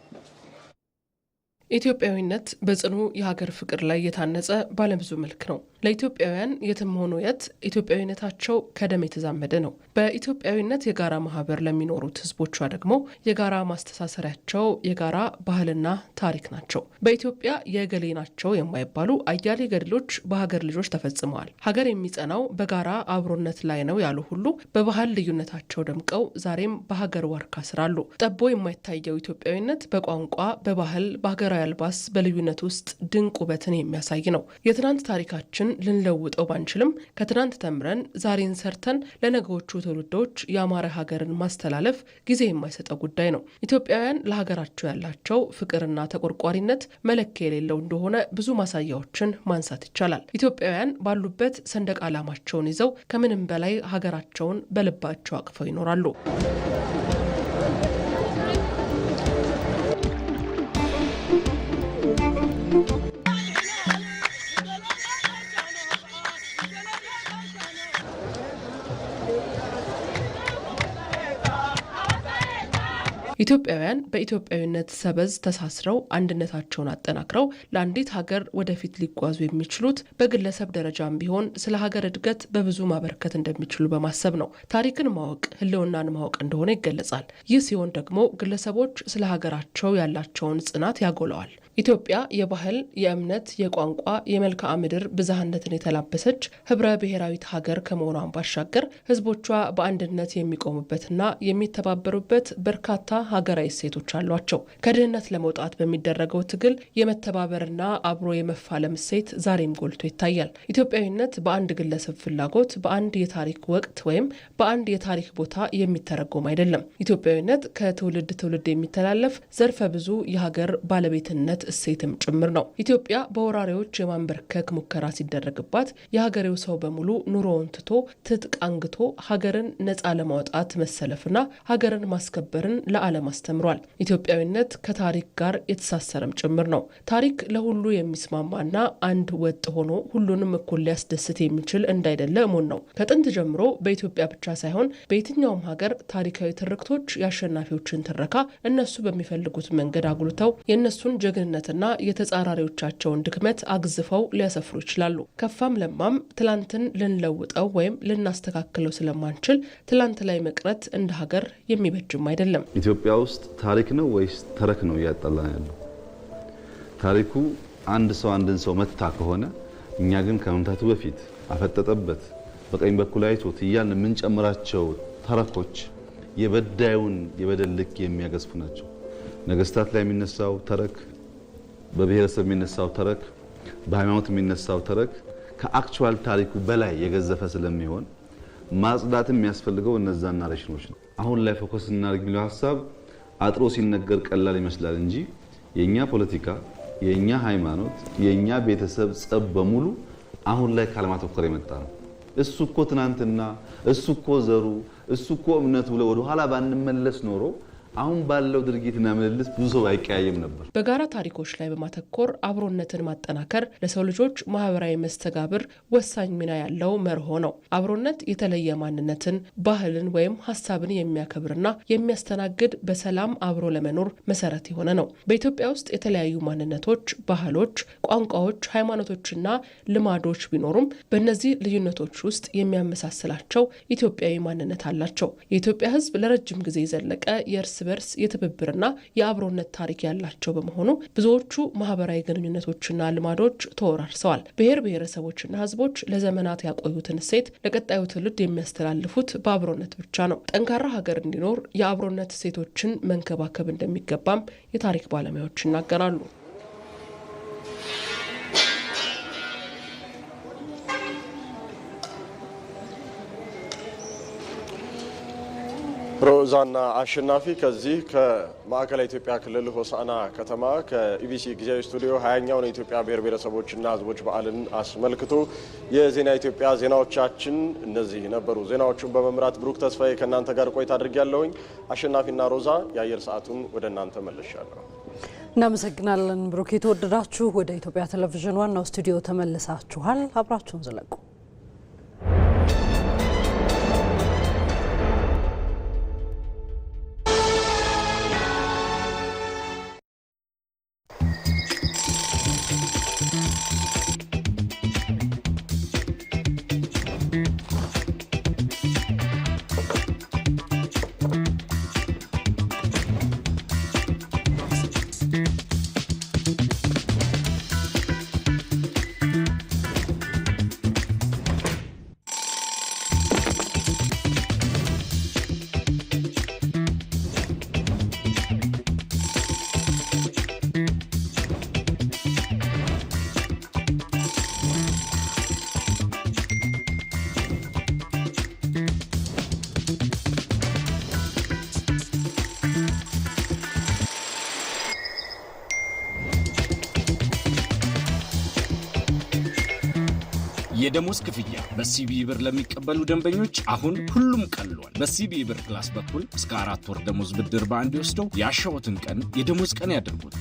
ኢትዮጵያዊነት በጽኑ የሀገር ፍቅር ላይ የታነጸ ባለብዙ መልክ ነው። ለኢትዮጵያውያን የትም ሆኖ የት ኢትዮጵያዊነታቸው ከደም የተዛመደ ነው። በኢትዮጵያዊነት የጋራ ማህበር ለሚኖሩት ህዝቦቿ ደግሞ የጋራ ማስተሳሰሪያቸው የጋራ ባህልና ታሪክ ናቸው። በኢትዮጵያ የገሌ ናቸው የማይባሉ አያሌ ገድሎች በሀገር ልጆች ተፈጽመዋል። ሀገር የሚጸናው በጋራ አብሮነት ላይ ነው ያሉ ሁሉ በባህል ልዩነታቸው ደምቀው ዛሬም በሀገር ዋርካ ስር አሉ። ጠቦ የማይታየው ኢትዮጵያዊነት በቋንቋ፣ በባህል፣ በሀገራዊ አልባስ በልዩነት ውስጥ ድንቅ ውበትን የሚያሳይ ነው። የትናንት ታሪካችን ልንለውጠው ባንችልም ከትናንት ተምረን ዛሬን ሰርተን ለነገዎቹ ትውልዶች ያማረ ሀገርን ማስተላለፍ ጊዜ የማይሰጠው ጉዳይ ነው። ኢትዮጵያውያን ለሀገራቸው ያላቸው ፍቅርና ተቆርቋሪነት መለኪያ የሌለው እንደሆነ ብዙ ማሳያዎችን ማንሳት ይቻላል። ኢትዮጵያውያን ባሉበት ሰንደቅ ዓላማቸውን ይዘው ከምንም በላይ ሀገራቸውን በልባቸው አቅፈው ይኖራሉ። ኢትዮጵያውያን በኢትዮጵያዊነት ሰበዝ ተሳስረው አንድነታቸውን አጠናክረው ለአንዲት ሀገር ወደፊት ሊጓዙ የሚችሉት በግለሰብ ደረጃም ቢሆን ስለ ሀገር እድገት በብዙ ማበርከት እንደሚችሉ በማሰብ ነው። ታሪክን ማወቅ ህልውናን ማወቅ እንደሆነ ይገለጻል። ይህ ሲሆን ደግሞ ግለሰቦች ስለ ሀገራቸው ያላቸውን ጽናት ያጎለዋል። ኢትዮጵያ የባህል፣ የእምነት፣ የቋንቋ፣ የመልክዓ ምድር ብዝሃነትን የተላበሰች ህብረ ብሔራዊት ሀገር ከመሆኗን ባሻገር ህዝቦቿ በአንድነት የሚቆሙበትና የሚተባበሩበት በርካታ ሀገራዊ እሴቶች አሏቸው። ከድህነት ለመውጣት በሚደረገው ትግል የመተባበርና አብሮ የመፋለም እሴት ዛሬም ጎልቶ ይታያል። ኢትዮጵያዊነት በአንድ ግለሰብ ፍላጎት፣ በአንድ የታሪክ ወቅት ወይም በአንድ የታሪክ ቦታ የሚተረጎም አይደለም። ኢትዮጵያዊነት ከትውልድ ትውልድ የሚተላለፍ ዘርፈ ብዙ የሀገር ባለቤትነት እሴትም ጭምር ነው። ኢትዮጵያ በወራሪዎች የማንበርከክ ሙከራ ሲደረግባት የሀገሬው ሰው በሙሉ ኑሮውን ትቶ ትጥቅ አንግቶ ሀገርን ነፃ ለማውጣት መሰለፍና ሀገርን ማስከበርን ለዓለም አስተምሯል። ኢትዮጵያዊነት ከታሪክ ጋር የተሳሰረም ጭምር ነው። ታሪክ ለሁሉ የሚስማማና አንድ ወጥ ሆኖ ሁሉንም እኩል ሊያስደስት የሚችል እንዳይደለ እሙን ነው። ከጥንት ጀምሮ በኢትዮጵያ ብቻ ሳይሆን በየትኛውም ሀገር ታሪካዊ ትርክቶች የአሸናፊዎችን ትረካ እነሱ በሚፈልጉት መንገድ አጉልተው የእነሱን ጀግንነትና የተጻራሪዎቻቸውን ድክመት አግዝፈው ሊያሰፍሩ ይችላሉ። ከፋም ለማም ትላንትን ልንለውጠው ወይም ልናስተካክለው ስለማንችል ትላንት ላይ መቅረት እንደ ሀገር የሚበጅም አይደለም። ኢትዮጵያ ውስጥ ታሪክ ነው ወይስ ተረክ ነው እያጣላን ያለው? ታሪኩ አንድ ሰው አንድን ሰው መታ ከሆነ እኛ ግን ከመምታቱ በፊት አፈጠጠበት በቀኝ በኩል አይቶት እያልን የምንጨምራቸው ተረኮች የበዳዩን የበደል ልክ የሚያገዝፉ ናቸው። ነገስታት ላይ የሚነሳው ተረክ፣ በብሔረሰብ የሚነሳው ተረክ፣ በሃይማኖት የሚነሳው ተረክ ከአክቹዋል ታሪኩ በላይ የገዘፈ ስለሚሆን ማጽዳትም የሚያስፈልገው እነዛን ናሬሽኖች ነው። አሁን ላይ ፎከስ እናድርግ የሚለው ሀሳብ አጥሮ ሲነገር ቀላል ይመስላል እንጂ የኛ ፖለቲካ፣ የኛ ሃይማኖት፣ የኛ ቤተሰብ ጸብ በሙሉ አሁን ላይ ካለማተኮር የመጣ ነው። እሱ እኮ ትናንትና፣ እሱ እኮ ዘሩ፣ እሱ እኮ እምነቱ ብለው ወደ ኋላ ባንመለስ ኖሮ አሁን ባለው ድርጊትና ምልልስ ብዙ ሰው አይቀያየም ነበር። በጋራ ታሪኮች ላይ በማተኮር አብሮነትን ማጠናከር ለሰው ልጆች ማህበራዊ መስተጋብር ወሳኝ ሚና ያለው መርሆ ነው። አብሮነት የተለየ ማንነትን፣ ባህልን ወይም ሀሳብን የሚያከብርና የሚያስተናግድ በሰላም አብሮ ለመኖር መሰረት የሆነ ነው። በኢትዮጵያ ውስጥ የተለያዩ ማንነቶች፣ ባህሎች፣ ቋንቋዎች፣ ሃይማኖቶችና ልማዶች ቢኖሩም በእነዚህ ልዩነቶች ውስጥ የሚያመሳስላቸው ኢትዮጵያዊ ማንነት አላቸው። የኢትዮጵያ ሕዝብ ለረጅም ጊዜ የዘለቀ የእርስ በርስ የትብብርና የአብሮነት ታሪክ ያላቸው በመሆኑ ብዙዎቹ ማህበራዊ ግንኙነቶችና ልማዶች ተወራርሰዋል። ብሔር ብሔረሰቦችና ህዝቦች ለዘመናት ያቆዩትን እሴት ለቀጣዩ ትውልድ የሚያስተላልፉት በአብሮነት ብቻ ነው። ጠንካራ ሀገር እንዲኖር የአብሮነት እሴቶችን መንከባከብ እንደሚገባም የታሪክ ባለሙያዎች ይናገራሉ። ሮዛና አሸናፊ ከዚህ ከማዕከላዊ ኢትዮጵያ ክልል ሆሳዕና ከተማ ከኢቢሲ ጊዜያዊ ስቱዲዮ 20ኛውን የኢትዮጵያ ብሔር ብሔረሰቦችና ህዝቦች በዓልን አስመልክቶ የዜና ኢትዮጵያ ዜናዎቻችን እነዚህ ነበሩ። ዜናዎቹን በመምራት ብሩክ ተስፋዬ ከእናንተ ጋር ቆይታ አድርጌያለሁኝ። አሸናፊና ሮዛ የአየር ሰዓቱን ወደ እናንተ መልሻለሁ። እናመሰግናለን ብሩክ። የተወደዳችሁ ወደ ኢትዮጵያ ቴሌቪዥን ዋናው ስቱዲዮ ተመልሳችኋል። አብራችሁን ዘለቁ። የደሞዝ ክፍያ በሲቢኢ ብር ለሚቀበሉ ደንበኞች አሁን ሁሉም ቀሏል። በሲቢኢ ብር ፕላስ በኩል እስከ 4 ወር ደሞዝ ብድር በአንድ ወስደው ያሻዎትን ቀን የደሞዝ ቀን ያድርጉት።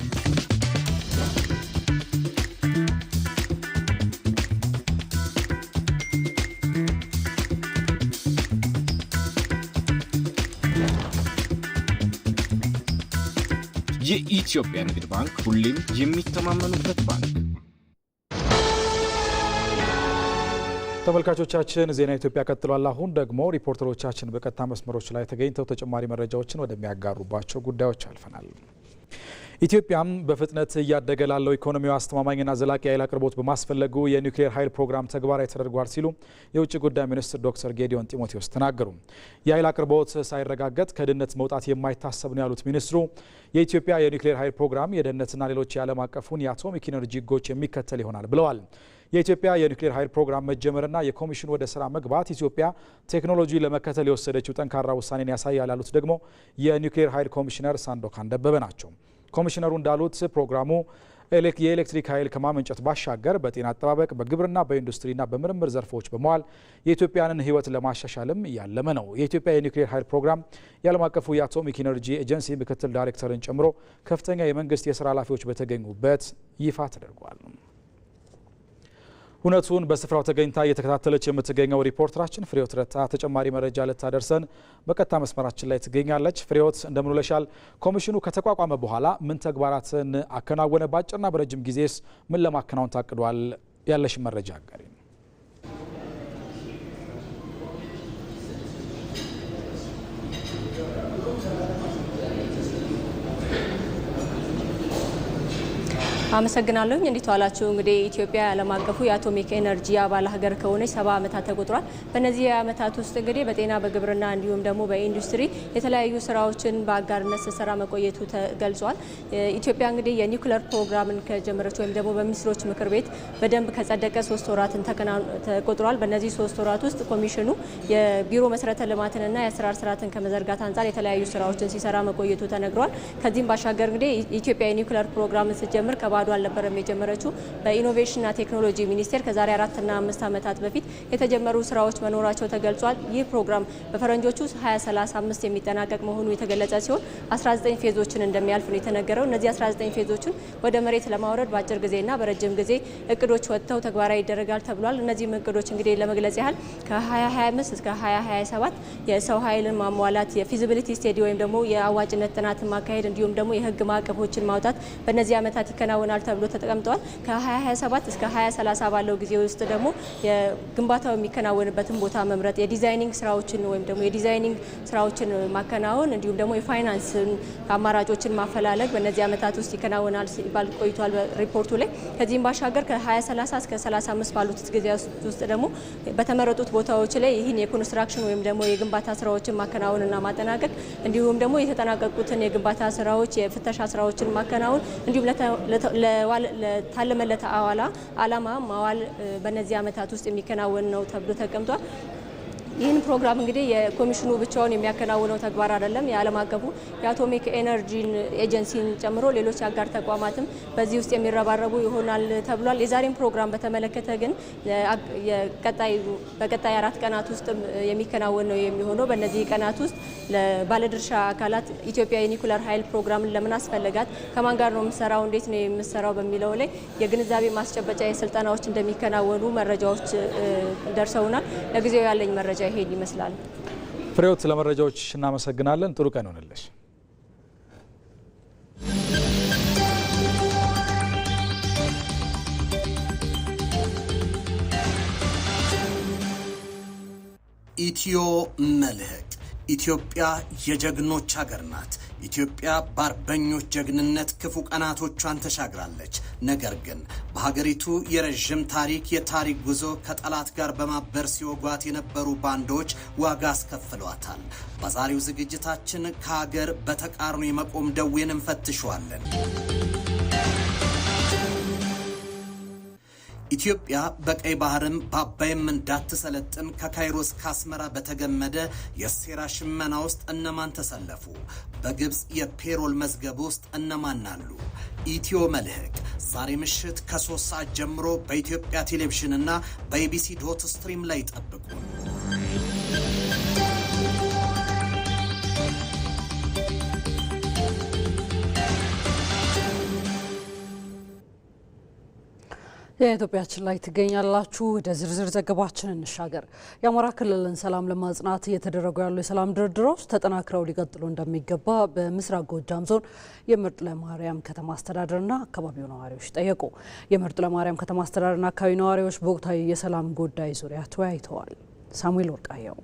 የኢትዮጵያ ንግድ ባንክ ሁሌም የሚተማመኑበት ባንክ። ተመልካቾቻችን ዜና ኢትዮጵያ ቀጥሏል። አሁን ደግሞ ሪፖርተሮቻችን በቀጥታ መስመሮች ላይ ተገኝተው ተጨማሪ መረጃዎችን ወደሚያጋሩባቸው ጉዳዮች አልፈናል። ኢትዮጵያም በፍጥነት እያደገ ላለው ኢኮኖሚው አስተማማኝና ዘላቂ ኃይል አቅርቦት በማስፈለጉ የኒውክሌር ኃይል ፕሮግራም ተግባራዊ ተደርጓል ሲሉ የውጭ ጉዳይ ሚኒስትር ዶክተር ጌዲዮን ጢሞቴዎስ ተናገሩ። የኃይል አቅርቦት ሳይረጋገጥ ከድህነት መውጣት የማይታሰብ ነው ያሉት ሚኒስትሩ የኢትዮጵያ የኒውክሌር ኃይል ፕሮግራም የደህንነትና ሌሎች የዓለም አቀፉን የአቶሚክ ኢነርጂ ሕጎች የሚከተል ይሆናል ብለዋል። የኢትዮጵያ የኒውክሌር ኃይል ፕሮግራም መጀመርና የኮሚሽኑ ወደ ስራ መግባት ኢትዮጵያ ቴክኖሎጂ ለመከተል የወሰደችው ጠንካራ ውሳኔን ያሳያል ያሉት ደግሞ የኒውክሌር ኃይል ኮሚሽነር ሳንዶካን ደበበ ናቸው። ኮሚሽነሩ እንዳሉት ፕሮግራሙ የኤሌክትሪክ ኃይል ከማመንጨት ባሻገር በጤና አጠባበቅ፣ በግብርና፣ በኢንዱስትሪና በምርምር ዘርፎች በመዋል የኢትዮጵያንን ሕይወት ለማሻሻልም ያለመ ነው። የኢትዮጵያ የኒውክሌር ኃይል ፕሮግራም የዓለም አቀፉ የአቶሚክ ኢነርጂ ኤጀንሲ ምክትል ዳይሬክተርን ጨምሮ ከፍተኛ የመንግስት የስራ ኃላፊዎች በተገኙበት ይፋ ተደርጓል። ሁነቱን በስፍራው ተገኝታ እየተከታተለች የምትገኘው ሪፖርተራችን ፍሬዎት ረታ ተጨማሪ መረጃ ልታደርሰን በቀጥታ መስመራችን ላይ ትገኛለች። ፍሬዎት እንደምን ውለሻል? ኮሚሽኑ ከተቋቋመ በኋላ ምን ተግባራትን አከናወነ? በአጭርና በረጅም ጊዜስ ምን ለማከናወን ታቅዷል? ያለሽን መረጃ አጋሪ። አመሰግናለሁ። እንዴት ዋላችሁ? እንግዲህ ኢትዮጵያ ዓለም አቀፉ የአቶሚክ ኤነርጂ አባል ሀገር ከሆነች 70 ዓመታት ተቆጥሯል። በእነዚህ ዓመታት ውስጥ እንግዲህ በጤና በግብርና እንዲሁም ደግሞ በኢንዱስትሪ የተለያዩ ስራዎችን በአጋርነት ስትሰራ መቆየቱ ተገልጿል። ኢትዮጵያ እንግዲህ የኒውክሌር ፕሮግራምን ከጀመረች ወይም ደግሞ በሚኒስትሮች ምክር ቤት በደንብ ከጸደቀ 3 ወራትን ተቆጥሯል። በእነዚህ 3 ወራት ውስጥ ኮሚሽኑ የቢሮ መሰረተ ልማትንና የአሰራር ስርዓትን ከመዘርጋት አንጻር የተለያዩ ስራዎችን ሲሰራ መቆየቱ ተነግሯል። ከዚህም ባሻገር እንግዲህ ኢትዮጵያ የኒውክሌር ፕሮግራምን ስትጀምር ከባዶ አልነበረም የጀመረችው። በኢኖቬሽንና ቴክኖሎጂ ሚኒስቴር ከዛሬ 4 እና 5 ዓመታት በፊት የተጀመሩ ስራዎች መኖራቸው ተገልጿል። ይህ ፕሮግራም በፈረንጆቹ 2035 የሚጠናቀቅ መሆኑ የተገለጸ ሲሆን 19 ፌዞችን እንደሚያልፍ ነው የተነገረው። እነዚህ 19 ፌዞችን ወደ መሬት ለማውረድ በአጭር ጊዜና በረጅም ጊዜ እቅዶች ወጥተው ተግባራዊ ይደረጋል ተብሏል። እነዚህም እቅዶች እንግዲህ ለመግለጽ ያህል ከ2025 እስከ 2027 የሰው ኃይልን ማሟላት፣ የፊዚቢሊቲ ስቴዲ ወይም ደግሞ የአዋጭነት ጥናትን ማካሄድ እንዲሁም ደግሞ የህግ ማዕቀፎችን ማውጣት በእነዚህ ዓመታት ይከናወናል ተብሎ ተቀምጠዋል። ከ2027 እስከ 2030 ባለው ጊዜ ውስጥ ደግሞ የግንባታው የሚከናወንበትን ቦታ መምረጥ፣ የዲዛይኒንግ ስራዎችን ወይም ደግሞ የዲዛይኒንግ ስራዎችን ማከናወን እንዲሁም ደግሞ የፋይናንስ አማራጮችን ማፈላለግ በእነዚህ ዓመታት ውስጥ ይከናወናል ሲባል ቆይቷል በሪፖርቱ ላይ። ከዚህም ባሻገር ከ2030 እስከ 35 ባሉት ጊዜያት ውስጥ ደግሞ በተመረጡት ቦታዎች ላይ ይህን የኮንስትራክሽን ወይም ደግሞ የግንባታ ስራዎችን ማከናወንና ማጠናቀቅ እንዲሁም ደግሞ የተጠናቀቁትን የግንባታ ስራዎች የፍተሻ ስራዎችን ማከናወን እንዲሁም ለታለመለት ዓላማ ማዋል በእነዚህ ዓመታት ውስጥ የሚከናወን ነው ተብሎ ተቀምጧል። ይህን ፕሮግራም እንግዲህ የኮሚሽኑ ብቻውን የሚያከናውነው ተግባር አይደለም። የዓለም አቀፉ የአቶሚክ ኤነርጂን ኤጀንሲን ጨምሮ ሌሎች አጋር ተቋማትም በዚህ ውስጥ የሚረባረቡ ይሆናል ተብሏል። የዛሬን ፕሮግራም በተመለከተ ግን በቀጣይ 4 ቀናት ውስጥ የሚከናወን ነው የሚሆነው። በእነዚህ ቀናት ውስጥ ለባለድርሻ አካላት ኢትዮጵያ የኒውክሌር ኃይል ፕሮግራምን ለምን አስፈለጋት፣ ከማን ጋር ነው የምሰራው፣ እንዴት ነው የምሰራው በሚለው ላይ የግንዛቤ ማስጨበጫ የስልጠናዎች እንደሚከናወኑ መረጃዎች ደርሰውናል። ለጊዜው ያለኝ መረጃ ይሄን ይመስላል። ፍሬዎት ለመረጃዎች እናመሰግናለን። ጥሩ ቀን ይሁንልሽ። ኢትዮ መልህቅ ኢትዮጵያ የጀግኖች ሀገር ናት። ኢትዮጵያ በአርበኞች ጀግንነት ክፉ ቀናቶቿን ተሻግራለች። ነገር ግን በሀገሪቱ የረዥም የታሪክ ጉዞ ከጠላት ጋር በማበር ሲወጓት የነበሩ ባንዶች ዋጋ አስከፍሏታል። በዛሬው ዝግጅታችን ከሀገር በተቃርኖ የመቆም ደዌን እንፈትሸዋለን። ኢትዮጵያ በቀይ ባህርም በአባይም እንዳትሰለጥን ከካይሮ እስከ አስመራ በተገመደ የሴራ ሽመና ውስጥ እነማን ተሰለፉ? በግብፅ የፔሮል መዝገብ ውስጥ እነማን አሉ? ኢትዮ መልህቅ ዛሬ ምሽት ከ3 ሰዓት ጀምሮ በኢትዮጵያ ቴሌቪዥን እና በኢቢሲ ዶት ስትሪም ላይ ጠብቁን። የኢትዮጵያችን ላይ ትገኛላችሁ። ወደ ዝርዝር ዘገባችን እንሻገር። የአማራ ክልልን ሰላም ለማጽናት እየተደረጉ ያሉ የሰላም ድርድሮች ተጠናክረው ሊቀጥሉ እንደሚገባ በምስራቅ ጎጃም ዞን የምርጥ ለማርያም ከተማ አስተዳደርና አካባቢው ነዋሪዎች ጠየቁ። የምርጥ ለማርያም ከተማ አስተዳደርና አካባቢ ነዋሪዎች በወቅታዊ የሰላም ጉዳይ ዙሪያ ተወያይተዋል። ሳሙኤል ወርቃየው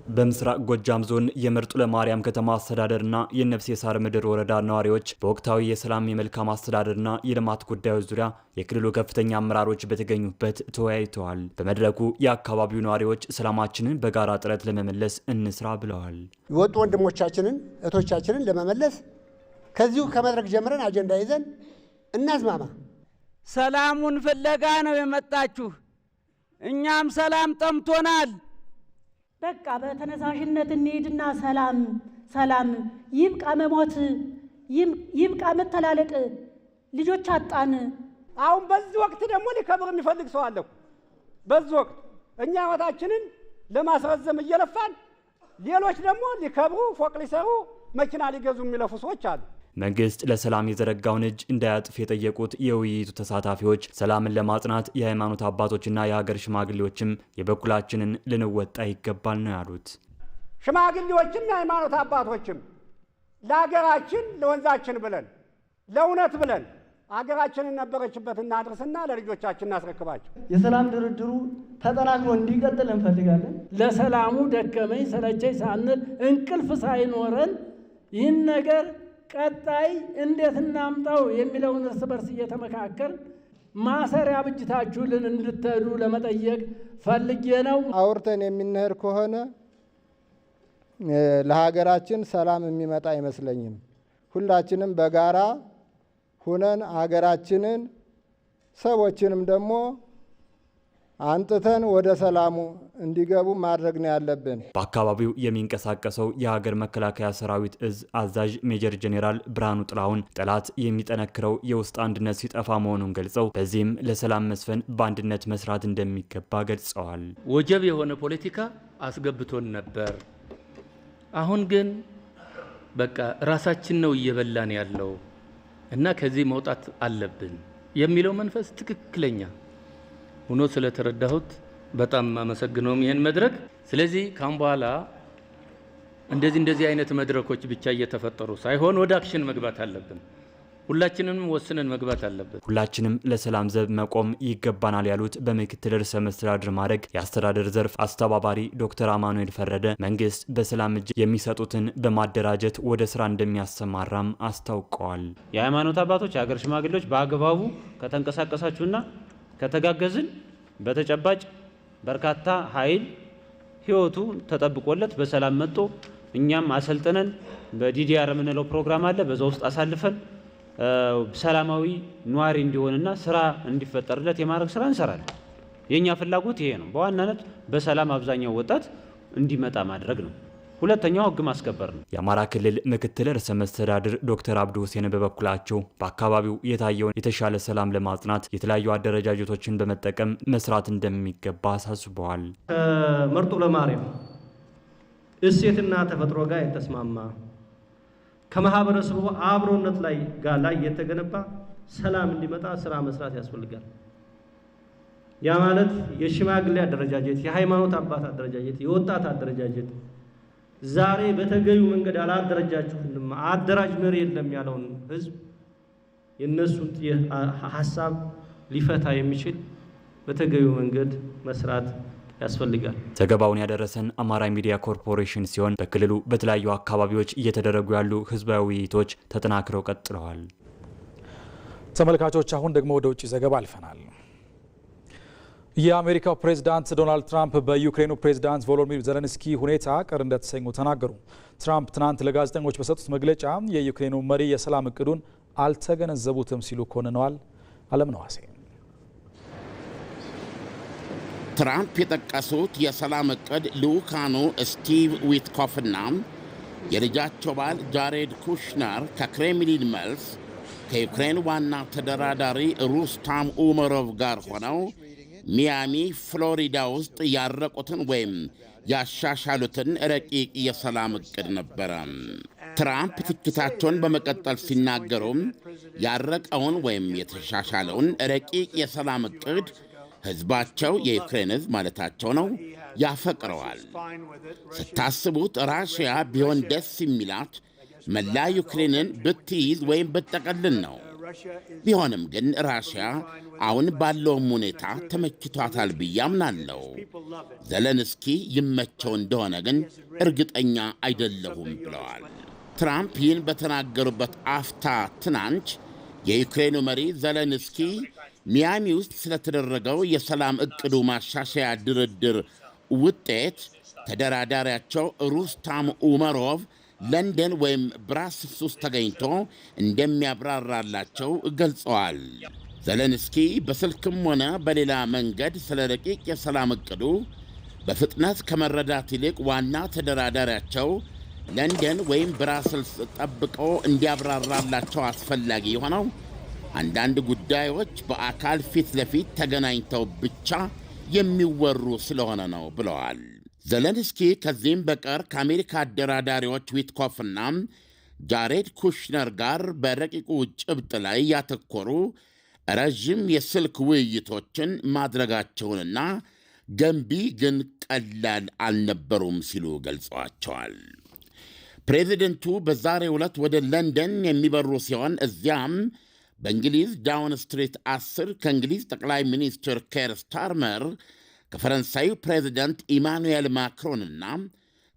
በምስራቅ ጎጃም ዞን የምርጥ ለማርያም ከተማ አስተዳደርና የነፍሴ ሳር ምድር ወረዳ ነዋሪዎች በወቅታዊ የሰላም የመልካም አስተዳደርና የልማት ጉዳዮች ዙሪያ የክልሉ ከፍተኛ አመራሮች በተገኙበት ተወያይተዋል። በመድረኩ የአካባቢው ነዋሪዎች ሰላማችንን በጋራ ጥረት ለመመለስ እንስራ ብለዋል። የወጡ ወንድሞቻችንን እህቶቻችንን ለመመለስ ከዚሁ ከመድረክ ጀምረን አጀንዳ ይዘን እናስማማ። ሰላሙን ፍለጋ ነው የመጣችሁ፣ እኛም ሰላም ጠምቶናል። በቃ በተነሳሽነት እንሄድና ሰላም ይብቃ፣ መሞት ይብቃ፣ መተላለቅ፣ ልጆች አጣን። አሁን በዚህ ወቅት ደግሞ ሊከብር የሚፈልግ ሰው አለ። በዚህ ወቅት እኛ ህይወታችንን ለማስረዘም እየለፋን፣ ሌሎች ደግሞ ሊከብሩ ፎቅ ሊሰሩ መኪና ሊገዙ የሚለፉ ሰዎች አሉ። መንግስት ለሰላም የዘረጋውን እጅ እንዳያጥፍ የጠየቁት የውይይቱ ተሳታፊዎች ሰላምን ለማጽናት የሃይማኖት አባቶችና የሀገር ሽማግሌዎችም የበኩላችንን ልንወጣ ይገባል ነው ያሉት። ሽማግሌዎችም የሃይማኖት አባቶችም ለሀገራችን ለወንዛችን ብለን ለእውነት ብለን ሀገራችንን ነበረችበት እናድርስና ለልጆቻችን እናስረክባቸው። የሰላም ድርድሩ ተጠናክሮ እንዲቀጥል እንፈልጋለን። ለሰላሙ ደከመኝ ሰለቸኝ ሳንል እንቅልፍ ሳይኖረን ይህን ነገር ቀጣይ እንዴት እናምጣው የሚለውን እርስ በርስ እየተመካከል ማሰሪያ ብጅታችሁልን እንድትሄዱ ለመጠየቅ ፈልጌ ነው። አውርተን የምንሄድ ከሆነ ለሀገራችን ሰላም የሚመጣ አይመስለኝም። ሁላችንም በጋራ ሁነን ሀገራችንን ሰዎችንም ደግሞ አንጥተን ወደ ሰላሙ እንዲገቡ ማድረግ ነው ያለብን። በአካባቢው የሚንቀሳቀሰው የሀገር መከላከያ ሰራዊት እዝ አዛዥ ሜጀር ጄኔራል ብርሃኑ ጥላሁን ጠላት የሚጠነክረው የውስጥ አንድነት ሲጠፋ መሆኑን ገልጸው በዚህም ለሰላም መስፈን በአንድነት መስራት እንደሚገባ ገልጸዋል። ወጀብ የሆነ ፖለቲካ አስገብቶን ነበር። አሁን ግን በቃ ራሳችን ነው እየበላን ያለው እና ከዚህ መውጣት አለብን የሚለው መንፈስ ትክክለኛ ሆኖ ስለተረዳሁት በጣም አመሰግነው ይሄን መድረክ። ስለዚህ ካም በኋላ እንደዚህ አይነት መድረኮች ብቻ እየተፈጠሩ ሳይሆን ወደ አክሽን መግባት አለብን። ሁላችንም ወስነን መግባት አለብን። ሁላችንም ለሰላም ዘብ መቆም ይገባናል ያሉት በምክትል ርዕሰ መስተዳድር ማዕረግ የአስተዳደር ዘርፍ አስተባባሪ ዶክተር አማኑኤል ፈረደ መንግስት በሰላም እጅ የሚሰጡትን በማደራጀት ወደ ስራ እንደሚያሰማራም አስታውቀዋል። የሃይማኖት አባቶች፣ የሀገር ሽማግሌዎች በአግባቡ ከተንቀሳቀሳችሁና ከተጋገዝን በተጨባጭ በርካታ ኃይል ህይወቱ ተጠብቆለት በሰላም መጥቶ እኛም አሰልጥነን በዲዲአር የምንለው ፕሮግራም አለ በዛ ውስጥ አሳልፈን ሰላማዊ ኗሪ እንዲሆንና ስራ እንዲፈጠርለት የማድረግ ስራ እንሰራለን። የኛ ፍላጎት ይሄ ነው። በዋናነት በሰላም አብዛኛው ወጣት እንዲመጣ ማድረግ ነው። ሁለተኛው ህግ ማስከበር ነው። የአማራ ክልል ምክትል ርዕሰ መስተዳድር ዶክተር አብዱ ሁሴን በበኩላቸው በአካባቢው የታየውን የተሻለ ሰላም ለማጽናት የተለያዩ አደረጃጀቶችን በመጠቀም መስራት እንደሚገባ አሳስበዋል። ከመርጦ ለማርያም እሴትና ተፈጥሮ ጋር የተስማማ ከማህበረሰቡ አብሮነት ላይ የተገነባ ሰላም እንዲመጣ ስራ መስራት ያስፈልጋል። ያ ማለት የሽማግሌ አደረጃጀት፣ የሃይማኖት አባት አደረጃጀት፣ የወጣት አደረጃጀት ዛሬ በተገዩ መንገድ አላደረጃችሁም አደራጅ መሪ የለም ያለውን ህዝብ የነሱን ሐሳብ ሊፈታ የሚችል በተገዩ መንገድ መስራት ያስፈልጋል። ዘገባውን ያደረሰን አማራ ሚዲያ ኮርፖሬሽን ሲሆን በክልሉ በተለያዩ አካባቢዎች እየተደረጉ ያሉ ህዝባዊ ውይይቶች ተጠናክረው ቀጥለዋል። ተመልካቾች አሁን ደግሞ ወደ ውጭ ዘገባ አልፈናል። የአሜሪካው ፕሬዝዳንት ዶናልድ ትራምፕ በዩክሬኑ ፕሬዝዳንት ቮሎዲሚር ዜሌንስኪ ሁኔታ ቅር እንደተሰኙ ተናገሩ። ትራምፕ ትናንት ለጋዜጠኞች በሰጡት መግለጫ የዩክሬኑ መሪ የሰላም እቅዱን አልተገነዘቡትም ሲሉ ኮንነዋል። አለም ነዋሴ ትራምፕ የጠቀሱት የሰላም እቅድ ልኡካኑ ስቲቭ ዊትኮፍና የልጃቸው ባል ጃሬድ ኩሽነር ከክሬምሊን መልስ ከዩክሬን ዋና ተደራዳሪ ሩስታም ኡመሮቭ ጋር ሆነው ሚያሚ ፍሎሪዳ ውስጥ ያረቁትን ወይም ያሻሻሉትን ረቂቅ የሰላም እቅድ ነበረ። ትራምፕ ትችታቸውን በመቀጠል ሲናገሩም ያረቀውን ወይም የተሻሻለውን ረቂቅ የሰላም እቅድ ሕዝባቸው የዩክሬን ሕዝብ ማለታቸው ነው ያፈቅረዋል። ስታስቡት ራሽያ ቢሆን ደስ የሚላት መላ ዩክሬንን ብትይዝ ወይም ብትጠቀልል ነው። ቢሆንም ግን ራሽያ አሁን ባለውም ሁኔታ ተመችቷታል ብዬ አምናለሁ። ዜሌንስኪ ይመቸው እንደሆነ ግን እርግጠኛ አይደለሁም ብለዋል። ትራምፕ ይህን በተናገሩበት አፍታ ትናንት የዩክሬኑ መሪ ዜሌንስኪ ሚያሚ ውስጥ ስለተደረገው የሰላም ዕቅዱ ማሻሻያ ድርድር ውጤት ተደራዳሪያቸው ሩስታም ኡመሮቭ ለንደን ወይም ብራስልስ ውስጥ ተገኝቶ እንደሚያብራራላቸው ገልጸዋል። ዜሌንስኪ በስልክም ሆነ በሌላ መንገድ ስለ ረቂቅ የሰላም ዕቅዱ በፍጥነት ከመረዳት ይልቅ ዋና ተደራዳሪያቸው ለንደን ወይም ብራስልስ ጠብቆ እንዲያብራራላቸው አስፈላጊ የሆነው አንዳንድ ጉዳዮች በአካል ፊት ለፊት ተገናኝተው ብቻ የሚወሩ ስለሆነ ነው ብለዋል። ዜሌንስኪ ከዚህም በቀር ከአሜሪካ አደራዳሪዎች ዊትኮፍና ጃሬድ ኩሽነር ጋር በረቂቁ ጭብጥ ላይ ያተኮሩ ረዥም የስልክ ውይይቶችን ማድረጋቸውንና ገንቢ ግን ቀላል አልነበሩም ሲሉ ገልጸዋቸዋል። ፕሬዚደንቱ በዛሬው ዕለት ወደ ለንደን የሚበሩ ሲሆን እዚያም በእንግሊዝ ዳውን ስትሪት 10 ከእንግሊዝ ጠቅላይ ሚኒስትር ኬር ስታርመር ከፈረንሳዩ ፕሬዚደንት ኢማኑኤል ማክሮንና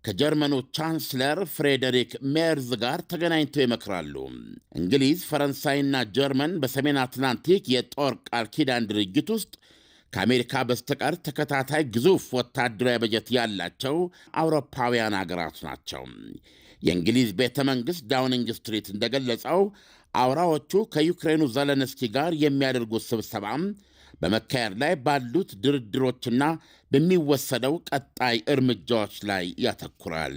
ከጀርመኑ ቻንስለር ፍሬዴሪክ ሜርዝ ጋር ተገናኝተው ይመክራሉ። እንግሊዝ፣ ፈረንሳይና ጀርመን በሰሜን አትላንቲክ የጦር ቃል ኪዳን ድርጅት ውስጥ ከአሜሪካ በስተቀር ተከታታይ ግዙፍ ወታደራዊ በጀት ያላቸው አውሮፓውያን አገራት ናቸው። የእንግሊዝ ቤተ መንግሥት ዳውኒንግ ስትሪት እንደገለጸው አውራዎቹ ከዩክሬኑ ዘለንስኪ ጋር የሚያደርጉት ስብሰባም በመካሄድ ላይ ባሉት ድርድሮችና በሚወሰደው ቀጣይ እርምጃዎች ላይ ያተኩራል።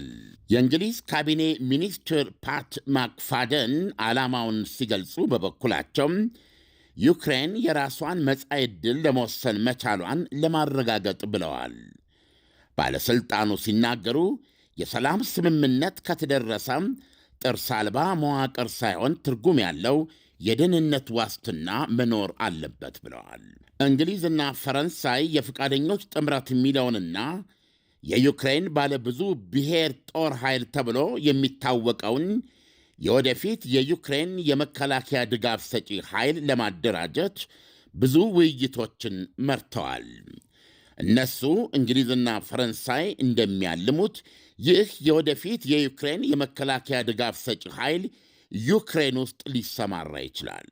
የእንግሊዝ ካቢኔ ሚኒስትር ፓት ማክፋደን ዓላማውን ሲገልጹ በበኩላቸው ዩክሬን የራሷን መጻኢ ዕድል ለመወሰን መቻሏን ለማረጋገጥ ብለዋል። ባለሥልጣኑ ሲናገሩ የሰላም ስምምነት ከተደረሰ ጥርስ አልባ መዋቅር ሳይሆን ትርጉም ያለው የደህንነት ዋስትና መኖር አለበት ብለዋል። እንግሊዝና ፈረንሳይ የፈቃደኞች ጥምረት የሚለውንና የዩክሬን ባለብዙ ብሔር ጦር ኃይል ተብሎ የሚታወቀውን የወደፊት የዩክሬን የመከላከያ ድጋፍ ሰጪ ኃይል ለማደራጀት ብዙ ውይይቶችን መርተዋል። እነሱ እንግሊዝና ፈረንሳይ እንደሚያልሙት ይህ የወደፊት የዩክሬን የመከላከያ ድጋፍ ሰጪ ኃይል ዩክሬን ውስጥ ሊሰማራ ይችላል።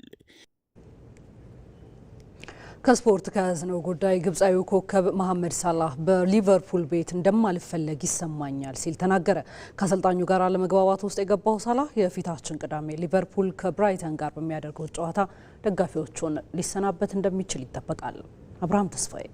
ከስፖርት ከያዝነው ጉዳይ ግብፃዊው ኮከብ መሐመድ ሳላህ በሊቨርፑል ቤት እንደማልፈለግ ይሰማኛል ሲል ተናገረ። ከአሰልጣኙ ጋር አለመግባባት ውስጥ የገባው ሳላህ የፊታችን ቅዳሜ ሊቨርፑል ከብራይተን ጋር በሚያደርገው ጨዋታ ደጋፊዎቹን ሊሰናበት እንደሚችል ይጠበቃል። አብርሃም ተስፋዬ